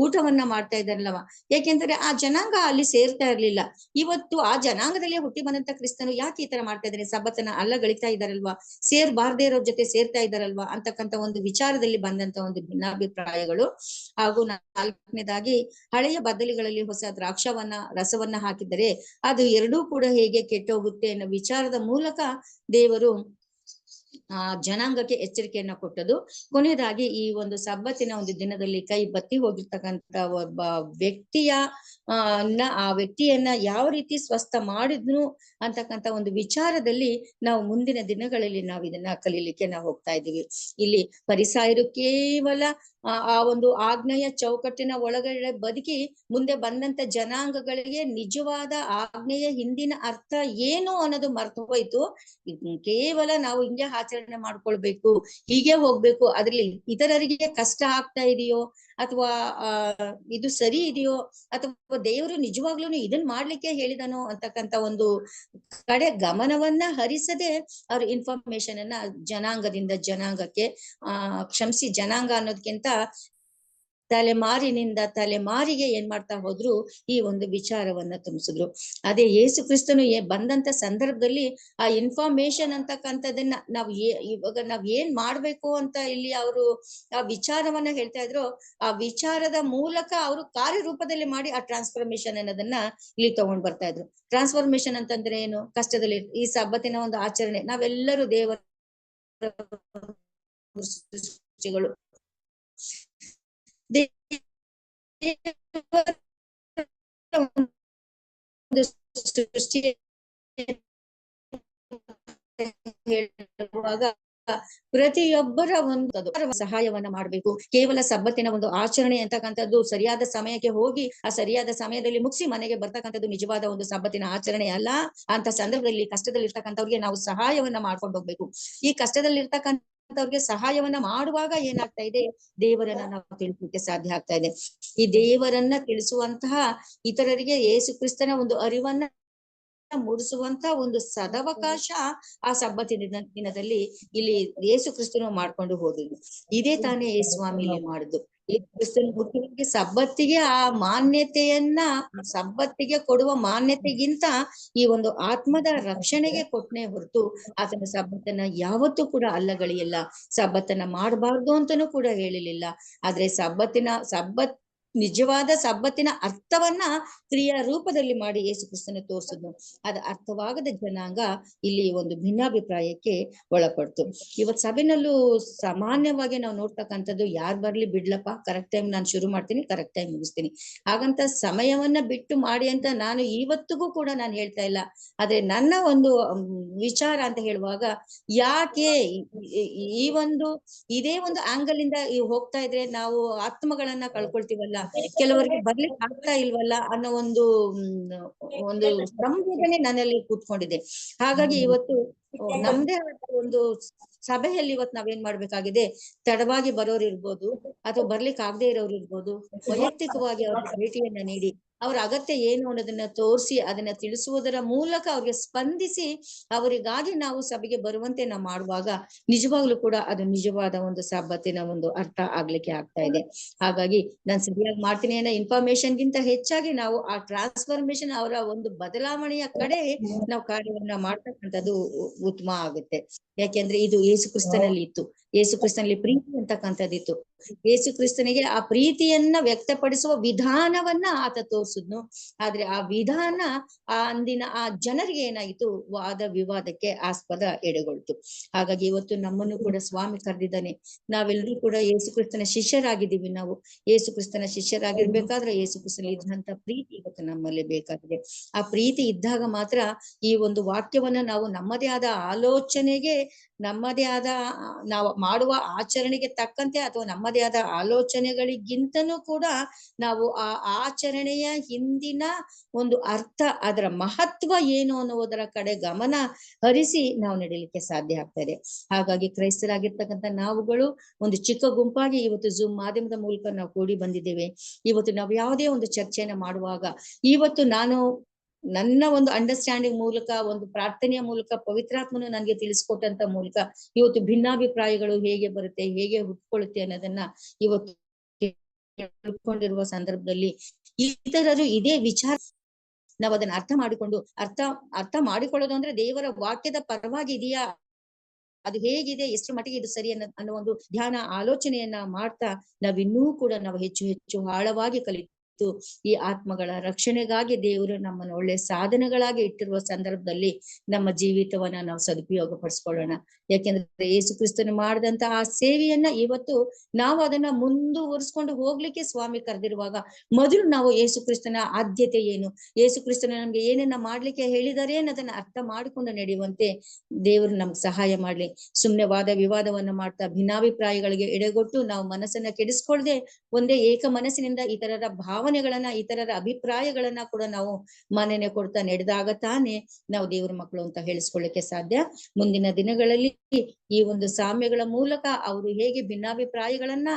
ಊಟ ವಿಚಾರವನ್ನ ಮಾಡ್ತಾ ಇದ್ದಾರಲ್ಲವ. ಯಾಕೆಂದ್ರೆ ಆ ಜನಾಂಗ ಅಲ್ಲಿ ಸೇರ್ತಾ ಇರ್ಲಿಲ್ಲ. ಇವತ್ತು ಆ ಜನಾಂಗದಲ್ಲೇ ಹುಟ್ಟಿ ಬಂದಂತ ಕ್ರಿಸ್ತನು ಯಾಕೆ ಈ ತರ ಮಾಡ್ತಾ ಇದ್ದಾರೆ, ಸಬ್ಬತ್ತನ್ನ ಅಲ್ಲಗಳಿತಾ ಇದ್ದಾರಲ್ವಾ, ಸೇರ್ಬಾರ್ದೇ ಇರೋ ಜೊತೆ ಸೇರ್ತಾ ಇದ್ದಾರಲ್ವಾ ಅಂತಕ್ಕಂತ ಒಂದು ವಿಚಾರದಲ್ಲಿ ಬಂದಂತ ಒಂದು ಭಿನ್ನಾಭಿಪ್ರಾಯಗಳು. ಹಾಗೂ 4ನೇದಾಗಿ ಹಳೆಯ ಬದಲಿಗಳಲ್ಲಿ ಹೊಸ ದ್ರಾಕ್ಷವನ್ನ ರಸವನ್ನ ಹಾಕಿದರೆ ಅದು ಎರಡೂ ಕೂಡ ಹೇಗೆ ಕೆಟ್ಟೋಗುತ್ತೆ ಅನ್ನೋ ವಿಚಾರದ ಮೂಲಕ ದೇವರು ಜನಾಂಗಕ್ಕೆ ಎಚ್ಚರಿಕೆಯನ್ನ ಕೊಟ್ಟದು. ಕೊನೆಯದಾಗಿ ಈ ಒಂದು ಸಬ್ಬತ್ತಿನ ಒಂದು ದಿನದಲ್ಲಿ ಕೈ ಬತ್ತಿ ಹೋಗಿರ್ತಕ್ಕಂತ ಒಬ್ಬ ವ್ಯಕ್ತಿಯ ಆ ವ್ಯಕ್ತಿಯನ್ನ ಯಾವ ರೀತಿ ಸ್ವಸ್ಥ ಮಾಡಿದ್ನು ಅಂತಕ್ಕಂತ ಒಂದು ವಿಚಾರದಲ್ಲಿ ನಾವು ಮುಂದಿನ ದಿನಗಳಲ್ಲಿ ನಾವು ಇದನ್ನ ಕಲೀಲಿಕ್ಕೆ ನಾವು ಹೋಗ್ತಾ ಇದ್ದೀವಿ. ಇಲ್ಲಿ ಫರಿಸಾಯರು ಕೇವಲ ಆ ಒಂದು ಆಜ್ಞೆಯ ಚೌಕಟ್ಟಿನ ಒಳಗಡೆ ಬದುಕಿ ಮುಂದೆ ಬಂದಂತ ಜನಾಂಗಗಳಿಗೆ ನಿಜವಾದ ಆಜ್ಞೆಯ ಹಿಂದಿನ ಅರ್ಥ ಏನು ಅನ್ನೋದು ಮರ್ತು ಹೋಯ್ತು. ಕೇವಲ ನಾವು ಹಿಂಗೆ ಆಚರಣೆ ಮಾಡ್ಕೊಳ್ಬೇಕು, ಹೀಗೆ ಹೋಗ್ಬೇಕು, ಅದ್ರಲ್ಲಿ ಇತರರಿಗೆ ಕಷ್ಟ ಆಗ್ತಾ ಇದೆಯೋ ಅಥವಾ ಇದು ಸರಿ ಇದೆಯೋ ಅಥವಾ ದೇವರು ನಿಜವಾಗ್ಲೂ ಇದನ್ ಮಾಡ್ಲಿಕ್ಕೆ ಹೇಳಿದನೋ ಅಂತಕ್ಕಂತ ಒಂದು ಕಡೆ ಗಮನವನ್ನ ಹರಿಸದೆ ಅವ್ರ ಇನ್ಫಾರ್ಮೇಶನ್ ಅನ್ನ ಜನಾಂಗದಿಂದ ಜನಾಂಗಕ್ಕೆ ಕ್ಷಮಿಸಿ ಜನಾಂಗ ಅನ್ನೋದಕ್ಕಿಂತ ತಲೆಮಾರಿನಿಂದ ತಲೆಮಾರಿಗೆ ಏನ್ ಮಾಡ್ತಾ ಹೋದ್ರು, ಈ ಒಂದು ವಿಚಾರವನ್ನ ತುಂಬಿಸಿದ್ರು. ಅದೇ ಯೇಸು ಕ್ರಿಸ್ತನು ಬಂದಂತ ಸಂದರ್ಭದಲ್ಲಿ ಆ ಇನ್ಫಾರ್ಮೇಶನ್ ಅಂತಕ್ಕಂಥದನ್ನ ಇವಾಗ ನಾವ್ ಏನ್ ಮಾಡ್ಬೇಕು ಅಂತ ಇಲ್ಲಿ ಅವರು ಆ ವಿಚಾರವನ್ನ ಹೇಳ್ತಾ ಇದ್ರು. ಆ ವಿಚಾರದ ಮೂಲಕ ಅವರು ಕಾರ್ಯರೂಪದಲ್ಲಿ ಮಾಡಿ ಆ ಟ್ರಾನ್ಸ್ಫಾರ್ಮೇಶನ್ ಅನ್ನೋದನ್ನ ಇಲ್ಲಿ ತಗೊಂಡ್ ಬರ್ತಾ ಇದ್ರು. ಟ್ರಾನ್ಸ್ಫಾರ್ಮೇಶನ್ ಅಂತಂದ್ರೆ ಏನು? ಕಷ್ಟದಲ್ಲಿ ಈ ಸಬ್ಬತ್ತಿನ ಒಂದು ಆಚರಣೆ, ನಾವೆಲ್ಲರೂ ದೇವರ ಸೃಷ್ಟಿಗಳು, ಸೃಷ್ಟಿ ಹೇಳುವಾಗ ಪ್ರತಿಯೊಬ್ಬರ ಒಂದು ಸಹಾಯವನ್ನ ಮಾಡ್ಬೇಕು. ಕೇವಲ ಸಬ್ಬತ್ತಿನ ಒಂದು ಆಚರಣೆ ಅಂತಕ್ಕಂಥದ್ದು ಸರಿಯಾದ ಸಮಯಕ್ಕೆ ಹೋಗಿ ಆ ಸರಿಯಾದ ಸಮಯದಲ್ಲಿ ಮುಗಿಸಿ ಮನೆಗೆ ಬರ್ತಕ್ಕಂಥದ್ದು ನಿಜವಾದ ಒಂದು ಸಬ್ಬತ್ತಿನ ಆಚರಣೆ ಅಲ್ಲ. ಅಂತ ಸಂದರ್ಭದಲ್ಲಿ ಕಷ್ಟದಲ್ಲಿ ಇರ್ತಕ್ಕಂಥವ್ರಿಗೆ ನಾವು ಸಹಾಯವನ್ನ ಮಾಡ್ಕೊಂಡು ಹೋಗ್ಬೇಕು. ಈ ಕಷ್ಟದಲ್ಲಿ ಇರ್ತಕ್ಕಂಥವ್ರಿಗೆ ಸಹಾಯವನ್ನ ಮಾಡುವಾಗ ಏನಾಗ್ತಾ ಇದೆ, ದೇವರನ್ನ ನಾವು ತಿಳಿಸಲಿಕ್ಕೆ ಸಾಧ್ಯ ಆಗ್ತಾ ಇದೆ. ಈ ದೇವರನ್ನ ತಿಳಿಸುವಂತಹ ಇತರರಿಗೆ ಯೇಸು ಕ್ರಿಸ್ತನ ಒಂದು ಅರಿವನ್ನ ಮೂಡಿಸುವಂತ ಒಂದು ಸದವಕಾಶ ಆ ಸಬ್ಬತ್ತಿನ ದಿನದಲ್ಲಿ ಇಲ್ಲಿ ಯೇಸು ಕ್ರಿಸ್ತನು ಮಾಡ್ಕೊಂಡು ಹೋದ್ರು. ಇದೇ ತಾನೇ ಯೇಸು ಸ್ವಾಮಿ ಇಲ್ಲಿ ಮಾಡುದು. ಯೇಸು ಕ್ರಿಸ್ತನ ಹುಟ್ಟುವಿಗೆ ಸಬ್ಬತ್ತಿಗೆ ಆ ಮಾನ್ಯತೆಯನ್ನ, ಸಬ್ಬತ್ತಿಗೆ ಕೊಡುವ ಮಾನ್ಯತೆಗಿಂತ ಈ ಒಂದು ಆತ್ಮದ ರಕ್ಷಣೆಗೆ ಕೊಟ್ಟನೆ ಹೊರತು ಆತನ ಸಬ್ಬತ್ತನ್ನ ಯಾವತ್ತೂ ಕೂಡ ಅಲ್ಲಗಳಿಯಲ್ಲ, ಸಬ್ಬತ್ತನ್ನ ಮಾಡಬಾರ್ದು ಅಂತನೂ ಕೂಡ ಹೇಳಿರ್ಲಿಲ್ಲ. ಆದ್ರೆ ಸಬ್ಬತ್ ನಿಜವಾದ ಸಬ್ಬತ್ತಿನ ಅರ್ಥವನ್ನ ಕ್ರಿಯಾ ರೂಪದಲ್ಲಿ ಮಾಡಿ ಯೇಸು ಕ್ರಿಸ್ತನ ತೋರಿಸಿದ್ನು. ಅದ ಅರ್ಥವಾಗದ ಜನಾಂಗ ಇಲ್ಲಿ ಒಂದು ಭಿನ್ನಾಭಿಪ್ರಾಯಕ್ಕೆ ಒಳಪಡ್ತು. ಇವತ್ ಸಭೆನಲ್ಲೂ ಸಾಮಾನ್ಯವಾಗಿ ನಾವು ನೋಡ್ತಕ್ಕಂಥದ್ದು, ಯಾರು ಬರ್ಲಿ ಬಿಡ್ಲಪ್ಪ, ಕರೆಕ್ಟ್ ಟೈಮ್ ನಾನು ಶುರು ಮಾಡ್ತೀನಿ, ಕರೆಕ್ಟ್ ಟೈಮ್ ಮುಗಿಸ್ತೀನಿ, ಹಾಗಂತ ಸಮಯವನ್ನ ಬಿಟ್ಟು ಮಾಡಿ ಅಂತ ನಾನು ಇವತ್ತಿಗೂ ಕೂಡ ನಾನು ಹೇಳ್ತಾ ಇಲ್ಲ. ಆದ್ರೆ ನನ್ನ ಒಂದು ವಿಚಾರ ಅಂತ ಹೇಳುವಾಗ, ಯಾಕೆ ಇದೇ ಒಂದು ಆಂಗಲ್ ಇಂದ ಹೋಗ್ತಾ ಇದ್ರೆ ನಾವು ಆತ್ಮಗಳನ್ನ ಕಳ್ಕೊಳ್ತೀವಲ್ಲ, ಕೆಲವರಿಗೆ ಬರ್ಲಿಕ್ಕೆ ಆಗ್ತಾ ಇಲ್ವಲ್ಲ ಅನ್ನೋ ಒಂದು ಸಂವೇದನೆ ನನ್ನಲ್ಲಿ ಕೂತ್ಕೊಂಡಿದೆ. ಹಾಗಾಗಿ ಇವತ್ತು ನಮ್ದೇ ಒಂದು ಸಭೆಯಲ್ಲಿ ಇವತ್ತು ನಾವೇನ್ ಮಾಡ್ಬೇಕಾಗಿದೆ, ತಡವಾಗಿ ಬರೋರು ಇರ್ಬೋದು ಅಥವಾ ಬರ್ಲಿಕ್ಕೆ ಆಗದೆ ಇರೋರು ಇರ್ಬೋದು, ವೈಯಕ್ತಿಕವಾಗಿ ಅವ್ರ ಭೇಟಿಯನ್ನ ನೀಡಿ ಅವ್ರ ಅಗತ್ಯ ಏನು ಅನ್ನೋದನ್ನ ತೋರಿಸಿ ಅದನ್ನ ತಿಳಿಸುವುದರ ಮೂಲಕ ಅವ್ರಿಗೆ ಸ್ಪಂದಿಸಿ ಅವರಿಗಾಗಿ ನಾವು ಸಭೆಗೆ ಬರುವಂತೆ ನಾವು ಮಾಡುವಾಗ ನಿಜವಾಗ್ಲೂ ಕೂಡ ಅದು ನಿಜವಾದ ಒಂದು ಸಬ್ಬತ್ತಿನ ಒಂದು ಅರ್ಥ ಆಗ್ಲಿಕ್ಕೆ ಆಗ್ತಾ ಇದೆ. ಹಾಗಾಗಿ ನಾನು ಸರಿಯಾಗಿ ಮಾಡ್ತೀನಿ ಅನ್ನೋ ಇನ್ಫಾರ್ಮೇಶನ್ ಗಿಂತ ಹೆಚ್ಚಾಗಿ ನಾವು ಆ ಟ್ರಾನ್ಸ್ಫಾರ್ಮೇಶನ್, ಅವರ ಒಂದು ಬದಲಾವಣೆಯ ಕಡೆ ನಾವು ಕಾರ್ಯವನ್ನ ಮಾಡ್ತಕ್ಕಂಥದ್ದು ಉತ್ತಮ ಆಗುತ್ತೆ. ಯಾಕೆಂದ್ರೆ ಇದು ಯೇಸು ಕ್ರಿಸ್ತನಲ್ಲಿ ಇತ್ತು, ಯೇಸು ಕ್ರಿಸ್ತನಲ್ಲಿ ಪ್ರೀತಿ ಅಂತಕ್ಕಂಥದ್ದಿತ್ತು. ಯೇಸು ಕ್ರಿಸ್ತನಿಗೆ ಆ ಪ್ರೀತಿಯನ್ನ ವ್ಯಕ್ತಪಡಿಸುವ ವಿಧಾನವನ್ನ ಆತ ತೋರಿಸಿದ್ನು. ಆದ್ರೆ ಆ ವಿಧಾನ ಅಂದಿನ ಆ ಜನರಿಗೆ ಏನಾಯಿತು, ವಾದ ವಿವಾದಕ್ಕೆ ಆಸ್ಪದ ಎಡೆಗೊಳ್ತು. ಹಾಗಾಗಿ ಇವತ್ತು ನಮ್ಮನ್ನು ಕೂಡ ಸ್ವಾಮಿ ಕರೆದಿದ್ದಾನೆ. ನಾವೆಲ್ಲರೂ ಕೂಡ ಯೇಸು ಕ್ರಿಸ್ತನ ಶಿಷ್ಯರಾಗಿದ್ದೀವಿ. ನಾವು ಯೇಸು ಕ್ರಿಸ್ತನ ಶಿಷ್ಯರಾಗಿರ್ಬೇಕಾದ್ರೆ ಯೇಸು ಕ್ರಿಸ್ತನಲ್ಲಿ ಇದ್ದಂತ ಪ್ರೀತಿ ಇವತ್ತು ನಮ್ಮಲ್ಲಿ ಬೇಕಾಗಿದೆ. ಆ ಪ್ರೀತಿ ಇದ್ದಾಗ ಮಾತ್ರ ಈ ಒಂದು ವಾಕ್ಯವನ್ನ ನಾವು ನಮ್ಮದೇ ಆದ ಆಲೋಚನೆಗೆ, ನಮ್ಮದೇ ಆದ ನಾವು ಮಾಡುವ ಆಚರಣೆಗೆ ತಕ್ಕಂತೆ ಅಥವಾ ನಮ್ಮದೇ ಆದ ಆಲೋಚನೆಗಳಿಗಿಂತನೂ ಕೂಡ ನಾವು ಆ ಆಚರಣೆಯ ಹಿಂದಿನ ಒಂದು ಅರ್ಥ, ಅದರ ಮಹತ್ವ ಏನು ಅನ್ನುವುದರ ಕಡೆ ಗಮನ ಹರಿಸಿ ನಾವು ನಡೀಲಿಕ್ಕೆ ಸಾಧ್ಯ ಆಗ್ತಾ ಇದೆ. ಹಾಗಾಗಿ ಕ್ರೈಸ್ತರಾಗಿರ್ತಕ್ಕಂಥ ನಾವುಗಳು ಒಂದು ಚಿಕ್ಕ ಗುಂಪಾಗಿ ಇವತ್ತು ಝೂಮ್ ಮಾಧ್ಯಮದ ಮೂಲಕ ನಾವು ಕೂಡಿ ಬಂದಿದ್ದೇವೆ. ಇವತ್ತು ನಾವು ಯಾವುದೇ ಒಂದು ಚರ್ಚೆಯನ್ನ ಮಾಡುವಾಗ, ಇವತ್ತು ನಾನು ನನ್ನ ಒಂದು ಅಂಡರ್ಸ್ಟ್ಯಾಂಡಿಂಗ್ ಮೂಲಕ, ಒಂದು ಪ್ರಾರ್ಥನೆಯ ಮೂಲಕ, ಪವಿತ್ರಾತ್ಮನು ನನಗೆ ತಿಳಿಸ್ಕೊಟ್ಟಂತ ಮೂಲಕ ಇವತ್ತು ಭಿನ್ನಾಭಿಪ್ರಾಯಗಳು ಹೇಗೆ ಬರುತ್ತೆ, ಹೇಗೆ ಹುಟ್ಕೊಳ್ಳುತ್ತೆ ಅನ್ನೋದನ್ನ ಇವತ್ತು ಕೇಳ್ಕೊಂಡಿರುವ ಸಂದರ್ಭದಲ್ಲಿ ಇತರರು ಇದೇ ವಿಚಾರ ನಾವು ಅದನ್ನ ಅರ್ಥ ಮಾಡಿಕೊಳ್ಳೋದು ಅಂದ್ರೆ ದೇವರ ವಾಕ್ಯದ ಪರವಾಗಿ ಇದೆಯಾ, ಅದು ಹೇಗಿದೆ, ಎಷ್ಟು ಮಟ್ಟಿಗೆ ಇದು ಸರಿ ಅನ್ನೋ ಒಂದು ಧ್ಯಾನ ಆಲೋಚನೆಯನ್ನ ಮಾಡ್ತಾ ನಾವಿನ್ನೂ ಕೂಡ ನಾವು ಹೆಚ್ಚು ಹೆಚ್ಚು ಆಳವಾಗಿ ಕಲಿತು ಈ ಆತ್ಮಗಳ ರಕ್ಷಣೆಗಾಗಿ ದೇವರು ನಮ್ಮನ್ನು ಒಳ್ಳೆ ಸಾಧನಗಳಾಗಿ ಇಟ್ಟಿರುವ ಸಂದರ್ಭದಲ್ಲಿ ನಮ್ಮ ಜೀವಿತವನ್ನ ನಾವು ಸದುಪಯೋಗ ಪಡಿಸ್ಕೊಳ್ಳೋಣ. ಯಾಕೆಂದ್ರೆ ಯೇಸು ಕ್ರಿಸ್ತನು ಮಾಡಿದಂತ ಆ ಸೇವೆಯನ್ನ ಇವತ್ತು ನಾವು ಅದನ್ನ ಮುಂದುವರಿಸ್ಕೊಂಡು ಹೋಗ್ಲಿಕ್ಕೆ ಸ್ವಾಮಿ ಕರೆದಿರುವಾಗ ಮೊದಲು ನಾವು ಯೇಸು ಕ್ರಿಸ್ತನ ಆದ್ಯತೆ ಏನು, ಯೇಸು ಕ್ರಿಸ್ತನ ನಮ್ಗೆ ಏನನ್ನ ಮಾಡ್ಲಿಕ್ಕೆ ಹೇಳಿದಾರೆ ಅನ್ನೋದನ್ನ ಅರ್ಥ ಮಾಡಿಕೊಂಡು ನಡೆಯುವಂತೆ ದೇವರು ನಮ್ಗೆ ಸಹಾಯ ಮಾಡ್ಲಿ. ಸುಮ್ನೆ ವಾದ ವಿವಾದವನ್ನ ಮಾಡ್ತಾ ಭಿನ್ನಾಭಿಪ್ರಾಯಗಳಿಗೆ ಎಡೆಗೊಟ್ಟು ನಾವು ಮನಸ್ಸನ್ನ ಕೆಡಿಸ್ಕೊಳ್ದೆ ಒಂದೇ ಏಕ ಮನಸ್ಸಿನಿಂದ ಇತರರ ಭಾವನೆಗಳನ್ನ, ಇತರರ ಅಭಿಪ್ರಾಯಗಳನ್ನ ಕೂಡ ನಾವು ಮನ್ನಣೆ ಕೊಡ್ತಾ ನಡೆದಾಗ ತಾನೇ ನಾವು ದೇವರ ಮಕ್ಕಳು ಅಂತ ಹೇಳಿಸ್ಕೊಳ್ಳಿಕ್ಕೆ ಸಾಧ್ಯ. ಮುಂದಿನ ದಿನಗಳಲ್ಲಿ ಈ ಒಂದು ಸಾಮ್ಯಗಳ ಮೂಲಕ ಅವರು ಹೇಗೆ ಭಿನ್ನಾಭಿಪ್ರಾಯಗಳನ್ನ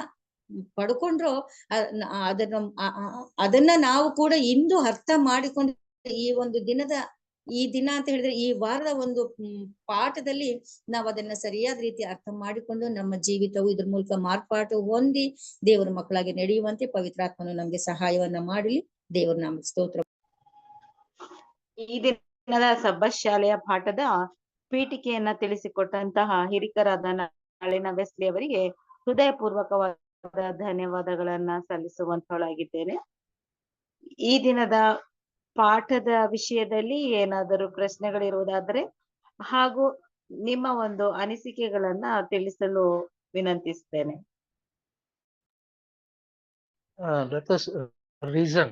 ಪಡ್ಕೊಂಡ್ರೋ ಅದನ್ನ ನಾವು ಕೂಡ ಇಂದು ಅರ್ಥ ಮಾಡಿಕೊಂಡು ಈ ದಿನ ಅಂತ ಹೇಳಿದ್ರೆ ಈ ವಾರದ ಒಂದು ಪಾಠದಲ್ಲಿ ನಾವು ಅದನ್ನ ಸರಿಯಾದ ರೀತಿ ಅರ್ಥ ಮಾಡಿಕೊಂಡು ನಮ್ಮ ಜೀವಿತವು ಇದ್ರ ಮೂಲಕ ಮಾರ್ಪಾಟು ಹೊಂದಿ ದೇವರ ಮಕ್ಕಳಾಗಿ ನಡೆಯುವಂತೆ ಪವಿತ್ರಾತ್ಮನು ನಮ್ಗೆ ಸಹಾಯವನ್ನ ಮಾಡಲಿ. ದೇವರ ನಾಮಕ್ಕೆ ಸ್ತೋತ್ರ. ಈ ದಿನದ ಸಬ್ಬತ್ ಶಾಲೆಯ ಪಾಠದ ಪೀಠಿಕೆಯನ್ನ ತಿಳಿಸಿಕೊಟ್ಟಂತಹ ಹಿರಿಕರಾದ ನಳಿನ ವೆಸ್ಲಿ ಅವರಿಗೆ ಹೃದಯಪೂರ್ವಕವಾದ ಧನ್ಯವಾದಗಳನ್ನ ಸಲ್ಲಿಸುವಂತಳಾಗಿದ್ದೇನೆ. ಈ ದಿನದ ಪಾಠದ ವಿಷಯದಲ್ಲಿ ಏನಾದರೂ ಪ್ರಶ್ನೆಗಳಿರುವುದಾದರೆ ಹಾಗೂ ನಿಮ್ಮ ಒಂದು ಅನಿಸಿಕೆಗಳನ್ನ ತಿಳಿಸಲು ವಿನಂತಿಸ್ತೇನೆ. Let us reason.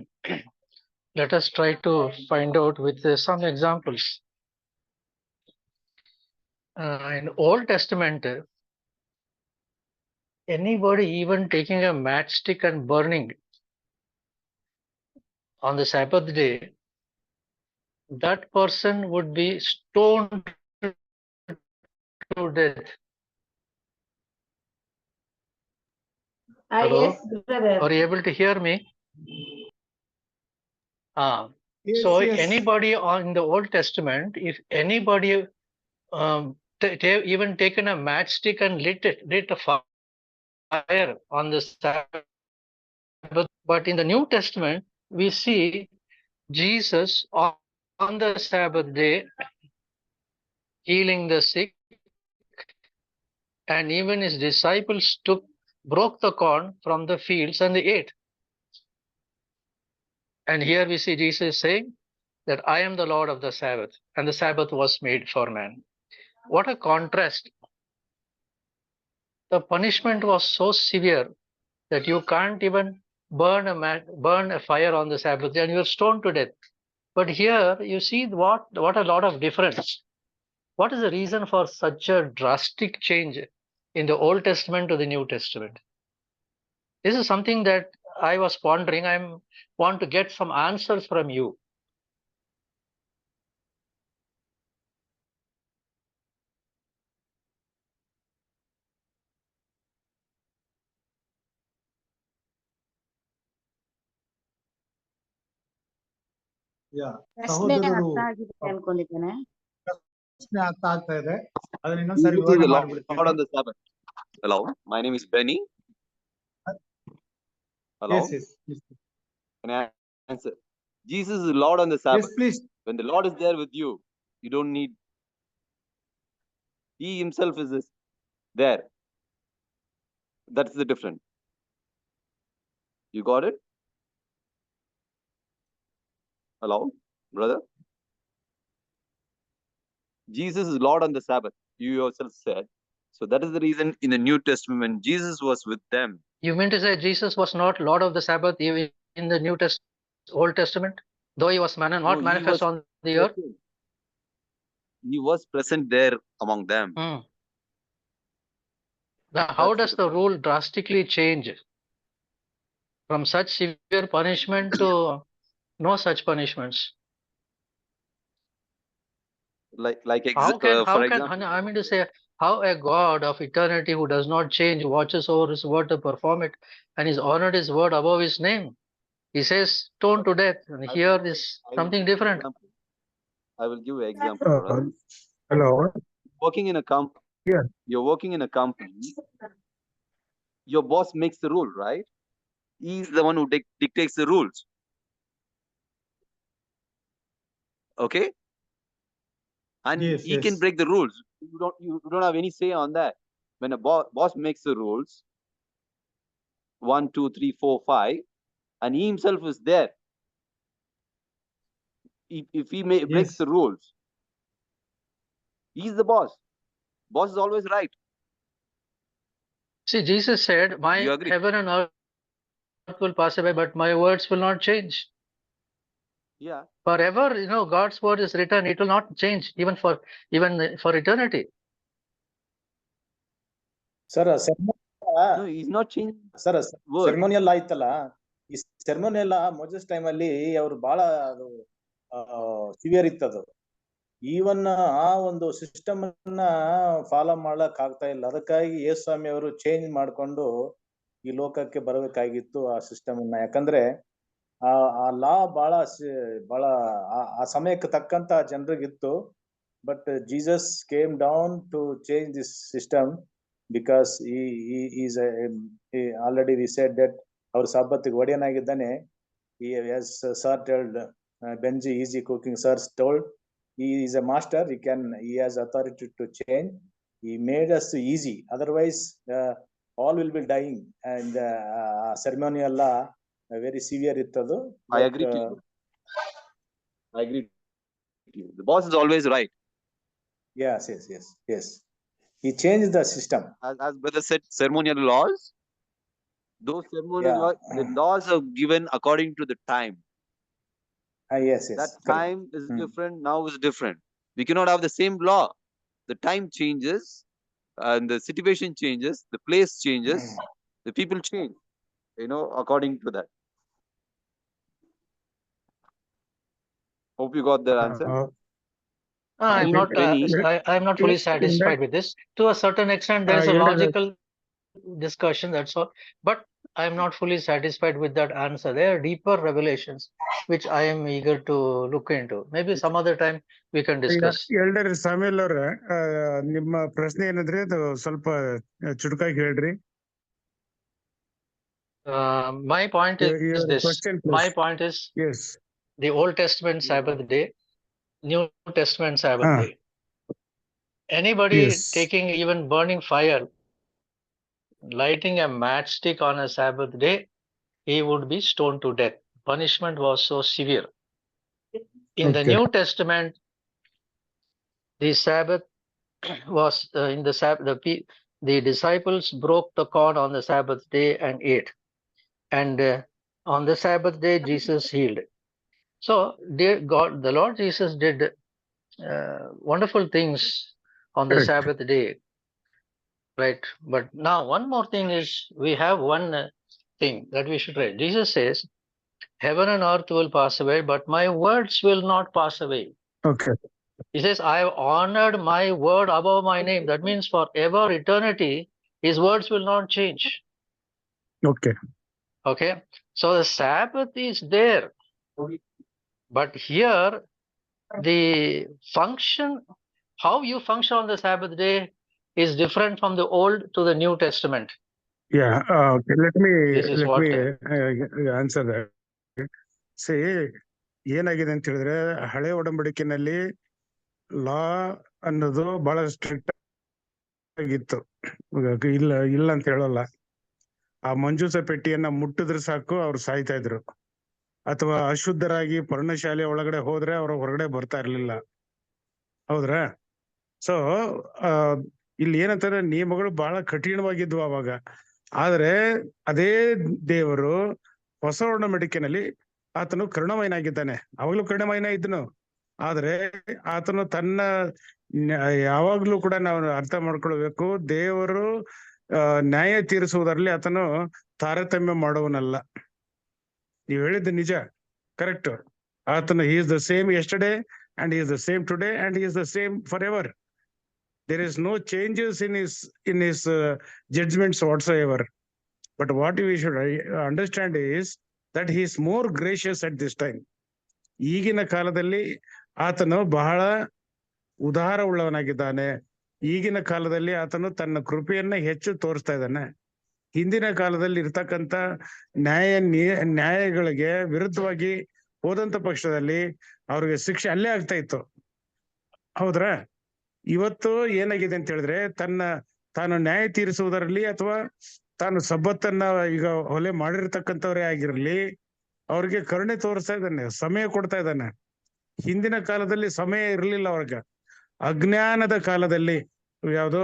Let us try to find out with some examples. In Old Testament, anybody even taking a matchstick and burning on the Sabbath day, that person would be stoned to death. Hello? Yes, brother. Are you able to hear me? Yes, So yes. anybody in the Old Testament, if anybody even taken a matchstick and lit a fire on the Sabbath, but in the New Testament, we see Jesus on the Sabbath day healing the sick, and even his disciples broke the corn from the fields and they ate. And here we see Jesus saying that I am the Lord of the Sabbath, and the Sabbath was made for man. What a contrast. The punishment was so severe that you can't even burn a fire on the Sabbath, and you're stoned to death. But here you see what a lot of difference. What is the reason for such a drastic change in the Old Testament to the New Testament? This is something that I was pondering. I want to get some answers from you. Yeah. ಪ್ರಶ್ನೆ ಸಹೋದರರು ಅರ್ಥ ಆಗಿದೆ ಅನ್ಕೊಂಡಿದ್ದೇನೆ. ಪ್ರಶ್ನೆ ಅರ್ಥ ಆಗ್ತಾ ಇದೆ. ಅದನ್ನ ಇನ್ನೊಂದ್ಸರಿ Jesus is ವಿವರಣೆ the Lord ಮಾಡ್ಬಿಡ್ತೀನಿ. on the Sabbath. Hello, my name is Benny. Hello, Yes, yes, yes. can I answer? Jesus is the Lord on the Yes, Sabbath. please. When the Lord is there with you, you don't need. He himself is there. That's the difference. You got it? Hello, brother? Jesus is Lord on the Sabbath. You yourself said. So that is the reason in the New Testament, when Jesus was with them. You mean to say Jesus was not Lord of the Sabbath even in the Old Testament, though he was not No, he manifest was on the earth? He was present there among them. Now, how That's does the the rule drastically change from such severe punishment to no such punishments? For example, I mean to say, how a God of eternity who does not change watches over his word to perform it, and he's honored his word above his name. He says stoned to death, and here is something different. I will give you an example. Brother. Hello. Working in a company. Yeah. You're working in a company. Your boss makes the rule, right? He's the one who dictates the rules. Okay? And Yes, he can yes. break the rules. You don't have any say on that. When a boss makes the rules, 1, 2, 3, 4, 5, and he himself is there. If he breaks Yes. the rules, he's the boss. Boss is always right. See, Jesus said, You my agree? heaven and earth will pass away, but my words will not change. Yeah. Forever, God's word is written. It will not change even for eternity. Sir No, he's not changing sir word. Ceremonial ಆಯ್ತಲ್ಲ, ಈ ceremonial Moses time ಅಲ್ಲಿ ಅವ್ರು ಬಹಳ ಅದು severe ಇತ್ತದು. Even ಆ ಒಂದು system ಅನ್ನ follow ಮಾಡಕ್ ಆಗ್ತಾ ಇಲ್ಲ. ಅದಕ್ಕಾಗಿ ಯೇಸು ಸ್ವಾಮಿ ಅವರು ಚೇಂಜ್ ಮಾಡ್ಕೊಂಡು ಈ ಲೋಕಕ್ಕೆ ಬರಬೇಕಾಗಿತ್ತು ಆ ಸಿಸ್ಟಮ್ ಅನ್ನ. ಯಾಕಂದ್ರೆ ಆ ಲಾ ಬಹಳ ಆ ಸಮಯಕ್ಕೆ ತಕ್ಕಂತ ಜನರಿಗಿತ್ತು. But Jesus came down to change this system because already we said that ಅವ್ರ ಸಬ್ಬತ್ತಿಗೆ ಒಡೆಯನಾಗಿದ್ದಾನೆ. Sir told Benji easy cooking, sir told he is a master. He has authority to change. He made us easy. Otherwise, all will be dying. And ceremonial law very severe ittadu. I agree to you. I agree to you. The boss is always right. Yes. He changed the system. As brother said, ceremonial laws. Those ceremonial laws, the laws are given according to the time. Yes. That Correct. time is different, now is different. We cannot have the same law. The time changes, and the situation changes, the place changes, the people change, according to that. Hope you got the answer. I'm not fully satisfied with this. To a certain extent, there's a logical discussion, that's all. But I'm not fully satisfied with that answer. There are deeper revelations which I am eager to look into. Maybe some other time we can discuss. Elder Samuel ಅವ್ರ ನಿಮ್ಮ ಪ್ರಶ್ನೆ ಏನಂದ್ರೆ ಅದು ಸ್ವಲ್ಪ ಚುಟುಕಾಗಿ ಹೇಳ್ರಿ. My point is this. Question, please. My point is Yes. the Old Testament Sabbath day, New Testament Sabbath day. Anybody Yes. taking even burning fire, lighting a matchstick on a Sabbath day, he would be stoned to death. Punishment was so severe. In the New Testament, the Sabbath was in the Sabbath. The disciples broke the corn on the Sabbath day and ate, and on the Sabbath day, Jesus healed. So, the Lord Jesus did wonderful things on the Sabbath day, right? But now, one more thing is, we have one thing that we should read. Jesus says, heaven and earth will pass away, but my words will not pass away. Okay. He says, I have honored my word above my name. That means forever, eternity, his words will not change. Okay. So the Sabbath is there. But here, the function, how you function on the Sabbath day is different from the Old to the New Testament. Yeah. Okay. Let me answer that. See, ಏನಾಗಿದೆ ಅಂತ ಹೇಳಿದ್ರೆ, ಹಳೆ ಒಡಂಬಡಿಕೆನಲ್ಲಿ ಲಾ ಅನ್ನೋದು ಬಹಳ strict ಆಗಿತ್ತು. ಇಲ್ಲ ಅಂತ ಹೇಳಲ್ಲ. ಆ ಮಂಜೂಸ ಪೆಟ್ಟಿಯನ್ನ ಮುಟ್ಟಿದ್ರೆ ಸಾಕು ಅವ್ರು ಸಾಯ್ತಾ ಇದ್ರು. ಅಥವಾ ಅಶುದ್ಧರಾಗಿ ಪರ್ಣಶಾಲೆ ಒಳಗಡೆ ಹೋದ್ರೆ ಅವ್ರ ಹೊರಗಡೆ ಬರ್ತಾ ಇರ್ಲಿಲ್ಲ. ಹೌದ್ರಾ? ಸೊ ಇಲ್ಲಿ ಏನಂತಾರೆ, ನಿಯಮಗಳು ಬಹಳ ಕಠಿಣವಾಗಿದ್ವು ಅವಾಗ. ಆದ್ರೆ ಅದೇ ದೇವರು ಹೊಸ ಒಡಂಬಡಿಕೆನಲ್ಲಿ ಆತನು ಕರುಣಮಯನಾಗಿದ್ದಾನೆ. ಅವಾಗ್ಲೂ ಕರುಣಮಯನ ಇದ್ನು. ಆದ್ರೆ ಆತನು ತನ್ನ ಯಾವಾಗ್ಲೂ ಕೂಡ ನಾವು ಅರ್ಥ ಮಾಡ್ಕೊಳ್ಬೇಕು, ದೇವರು ನ್ಯಾಯ ತೀರಿಸುವುದರಲ್ಲಿ ಆತನು ತಾರತಮ್ಯ ಮಾಡುವನಲ್ಲ. ನೀವ್ ಹೇಳಿದ್ದು ನಿಜ, ಕರೆಕ್ಟ್. ಆತನು he is the same yesterday and he is the same today and he is the same forever. There is no changes in his judgments whatsoever. But what we should understand is that he is more gracious at this time. ಈಗಿನ ಕಾಲದಲ್ಲಿ ಆತನು ಬಹಳ ಉದಾರ ಉಳ್ಳವನಾಗಿದ್ದಾನೆ. ಈಗಿನ ಕಾಲದಲ್ಲಿ ಆತನು ತನ್ನ ಕೃಪೆಯನ್ನ ಹೆಚ್ಚು ತೋರಿಸ್ತಾ ಇದ್ದಾನೆ. ಹಿಂದಿನ ಕಾಲದಲ್ಲಿ ಇರ್ತಕ್ಕಂಥ ನ್ಯಾಯಗಳಿಗೆ ವಿರುದ್ಧವಾಗಿ ಹೋದಂತ ಪಕ್ಷದಲ್ಲಿ ಅವ್ರಿಗೆ ಶಿಕ್ಷೆ ಅಲ್ಲೇ ಆಗ್ತಾ ಇತ್ತು. ಹೌದ್ರಾ? ಇವತ್ತು ಏನಾಗಿದೆ ಅಂತ ಹೇಳಿದ್ರೆ ತಾನು ನ್ಯಾಯ ತೀರಿಸುವುದರಲ್ಲಿ ಅಥವಾ ತಾನು ಸಬ್ಬತ್ತನ್ನ ಈಗ ಹೊಲೆ ಮಾಡಿರ್ತಕ್ಕಂಥವ್ರೇ ಆಗಿರ್ಲಿ, ಅವ್ರಿಗೆ ಕರುಣೆ ತೋರಿಸ್ತಾ ಇದ್ದಾನೆ, ಸಮಯ ಕೊಡ್ತಾ ಇದ್ದಾನೆ. ಹಿಂದಿನ ಕಾಲದಲ್ಲಿ ಸಮಯ ಇರಲಿಲ್ಲ ಅವ್ರಿಗೆ. ಅಜ್ಞಾನದ ಕಾಲದಲ್ಲಿ ಯಾವ್ದೋ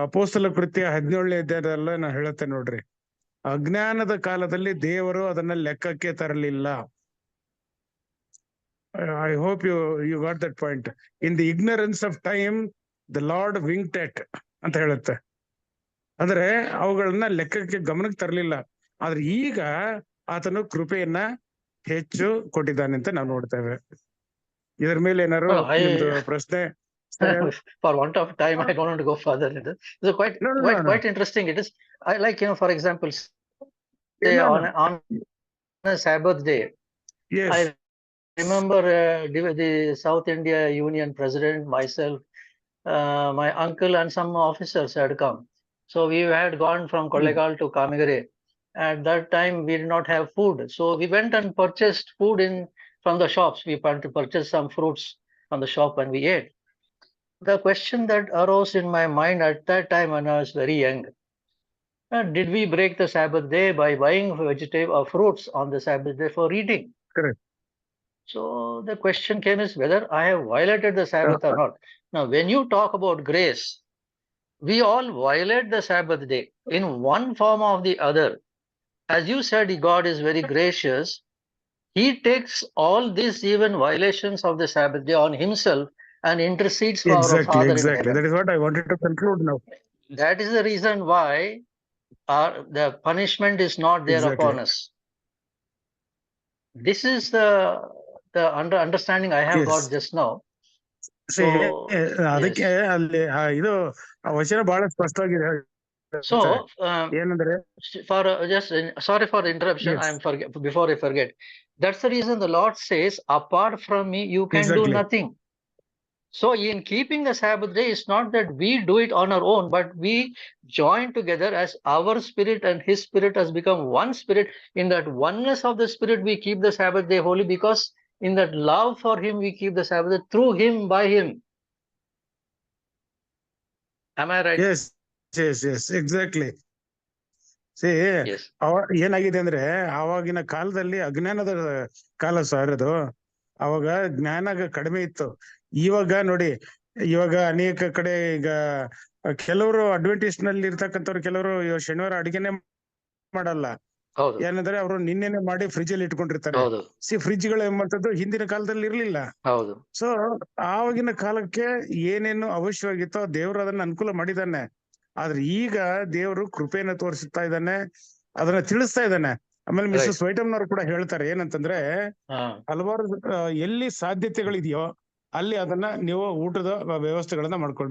ಅಪೊಸ್ತಲ ಕೃತ್ಯ 17ನೇ ಅಧ್ಯಾಯದಲ್ಲ ನಾ ಹೇಳುತ್ತೆ ನೋಡ್ರಿ, ಅಜ್ಞಾನದ ಕಾಲದಲ್ಲಿ ದೇವರು ಅದನ್ನ ಲೆಕ್ಕಕ್ಕೆ ತರಲಿಲ್ಲ. I hope you got that point. In the ignorance of time the Lord winked at ಅಂತ ಹೇಳುತ್ತೆ. ಅಂದ್ರೆ ಅವುಗಳನ್ನ ಲೆಕ್ಕಕ್ಕೆ ಗಮನಕ್ಕೆ ತರಲಿಲ್ಲ. ಆದ್ರೆ ಈಗ ಆತನು ಕೃಪೆಯನ್ನ ಹೆಚ್ಚು ಕೊಟ್ಟಿದ್ದಾನೆ ಅಂತ ನಾವು ನೋಡ್ತೇವೆ. ಇದರ ಮೇಲೆ ಏನಾದ್ರು ನಿಮ್ದು ಪ್ರಶ್ನೆ? For want of time, I don't want to go further into this. It's quite interesting. It is, I like, for example, say on a Sabbath day. Yes. I remember the South India Union president, myself, my uncle and some officers had come. So we had gone from Kollegal to Kamigare. At that time, we did not have food. So we went and purchased food from the shops. We went to purchase some fruits from the shop and we ate. The question that arose in my mind at that time when I was very young, did we break the Sabbath day by buying vegetable or fruits on the Sabbath day for eating? Correct. So the question came is whether I have violated the Sabbath or not. Now, when you talk about grace, we all violate the Sabbath day in one form or the other. As you said, God is very gracious. He takes all these even violations of the Sabbath day on himself and intercedes for our Father in heaven. That is what I wanted to conclude now. That is the reason why the punishment is not there upon us. This is the understanding I have got just now. ಅದಕ್ಕೆ ಅಲ್ಲಿ ಇದು ವಚನ ಬಹಳ ಸ್ಪಷ್ಟವಾಗಿದೆ. So, ಏನಂದ್ರೆ sorry for the interruption. Yes. Before I forget, that's the reason the Lord says, apart from me, you can do nothing. So in keeping the Sabbath day, it's not that we do it on our own, but we join together as our spirit and his spirit has become one spirit. In that oneness of the spirit, we keep the Sabbath day holy, because in that love for him, we keep the Sabbath day through him, by him. Am I right? Yes, exactly. Yes. ಏನಾಗಿದೆ ಅಂದ್ರೆ ಆವಾಗಿನ ಕಾಲದಲ್ಲಿ ಅಜ್ಞಾನದ ಕಾಲ sir ಅದು. ಅವಾಗ ಜ್ಞಾನ ಕಡಿಮೆ ಇತ್ತು. ಇವಾಗ ನೋಡಿ, ಇವಾಗ ಅನೇಕ ಕಡೆ ಈಗ ಕೆಲವರು ಅಡ್ವೆಂಟಿಸ್ಟ್ ನಲ್ಲಿ ಇರ್ತಕ್ಕಂಥವ್ರು ಕೆಲವರು ಶನಿವಾರ ಅಡಿಗೆನೆ ಮಾಡಲ್ಲ. ಏನಂದ್ರೆ ಅವರು ನಿನ್ನೆನೆ ಮಾಡಿ ಫ್ರಿಜ್ ಅಲ್ಲಿ ಇಟ್ಕೊಂಡಿರ್ತಾರೆ. ಫ್ರಿಜ್ ಗಳು ಎಂಬಂತದ್ದು ಹಿಂದಿನ ಕಾಲದಲ್ಲಿ ಇರ್ಲಿಲ್ಲ. ಸೊ ಆವಾಗಿನ ಕಾಲಕ್ಕೆ ಏನೇನು ಅವಶ್ಯವಾಗಿತ್ತೋ ದೇವರು ಅದನ್ನ ಅನುಕೂಲ ಮಾಡಿದಾನೆ. ಆದ್ರೆ ಈಗ ದೇವರು ಕೃಪೆಯನ್ನ ತೋರಿಸ್ತಾ ಇದ್ದಾನೆ, ಅದನ್ನ ತಿಳಿಸ್ತಾ ಇದ್ದಾನೆ. ಆಮೇಲೆ ಮಿಸಸ್ ವೈಟಮ್ನವ್ರು ಕೂಡ ಹೇಳ್ತಾರೆ ಏನಂತಂದ್ರೆ, ಹಲವಾರು ಎಲ್ಲಿ ಸಾಧ್ಯತೆಗಳಿದೆಯೋ ಅಲ್ಲಿ ಅದನ್ನ ನೀವು ಊಟದ ವ್ಯವಸ್ಥೆಗಳನ್ನ ಮಾಡ್ಕೊಳ್ರಿ.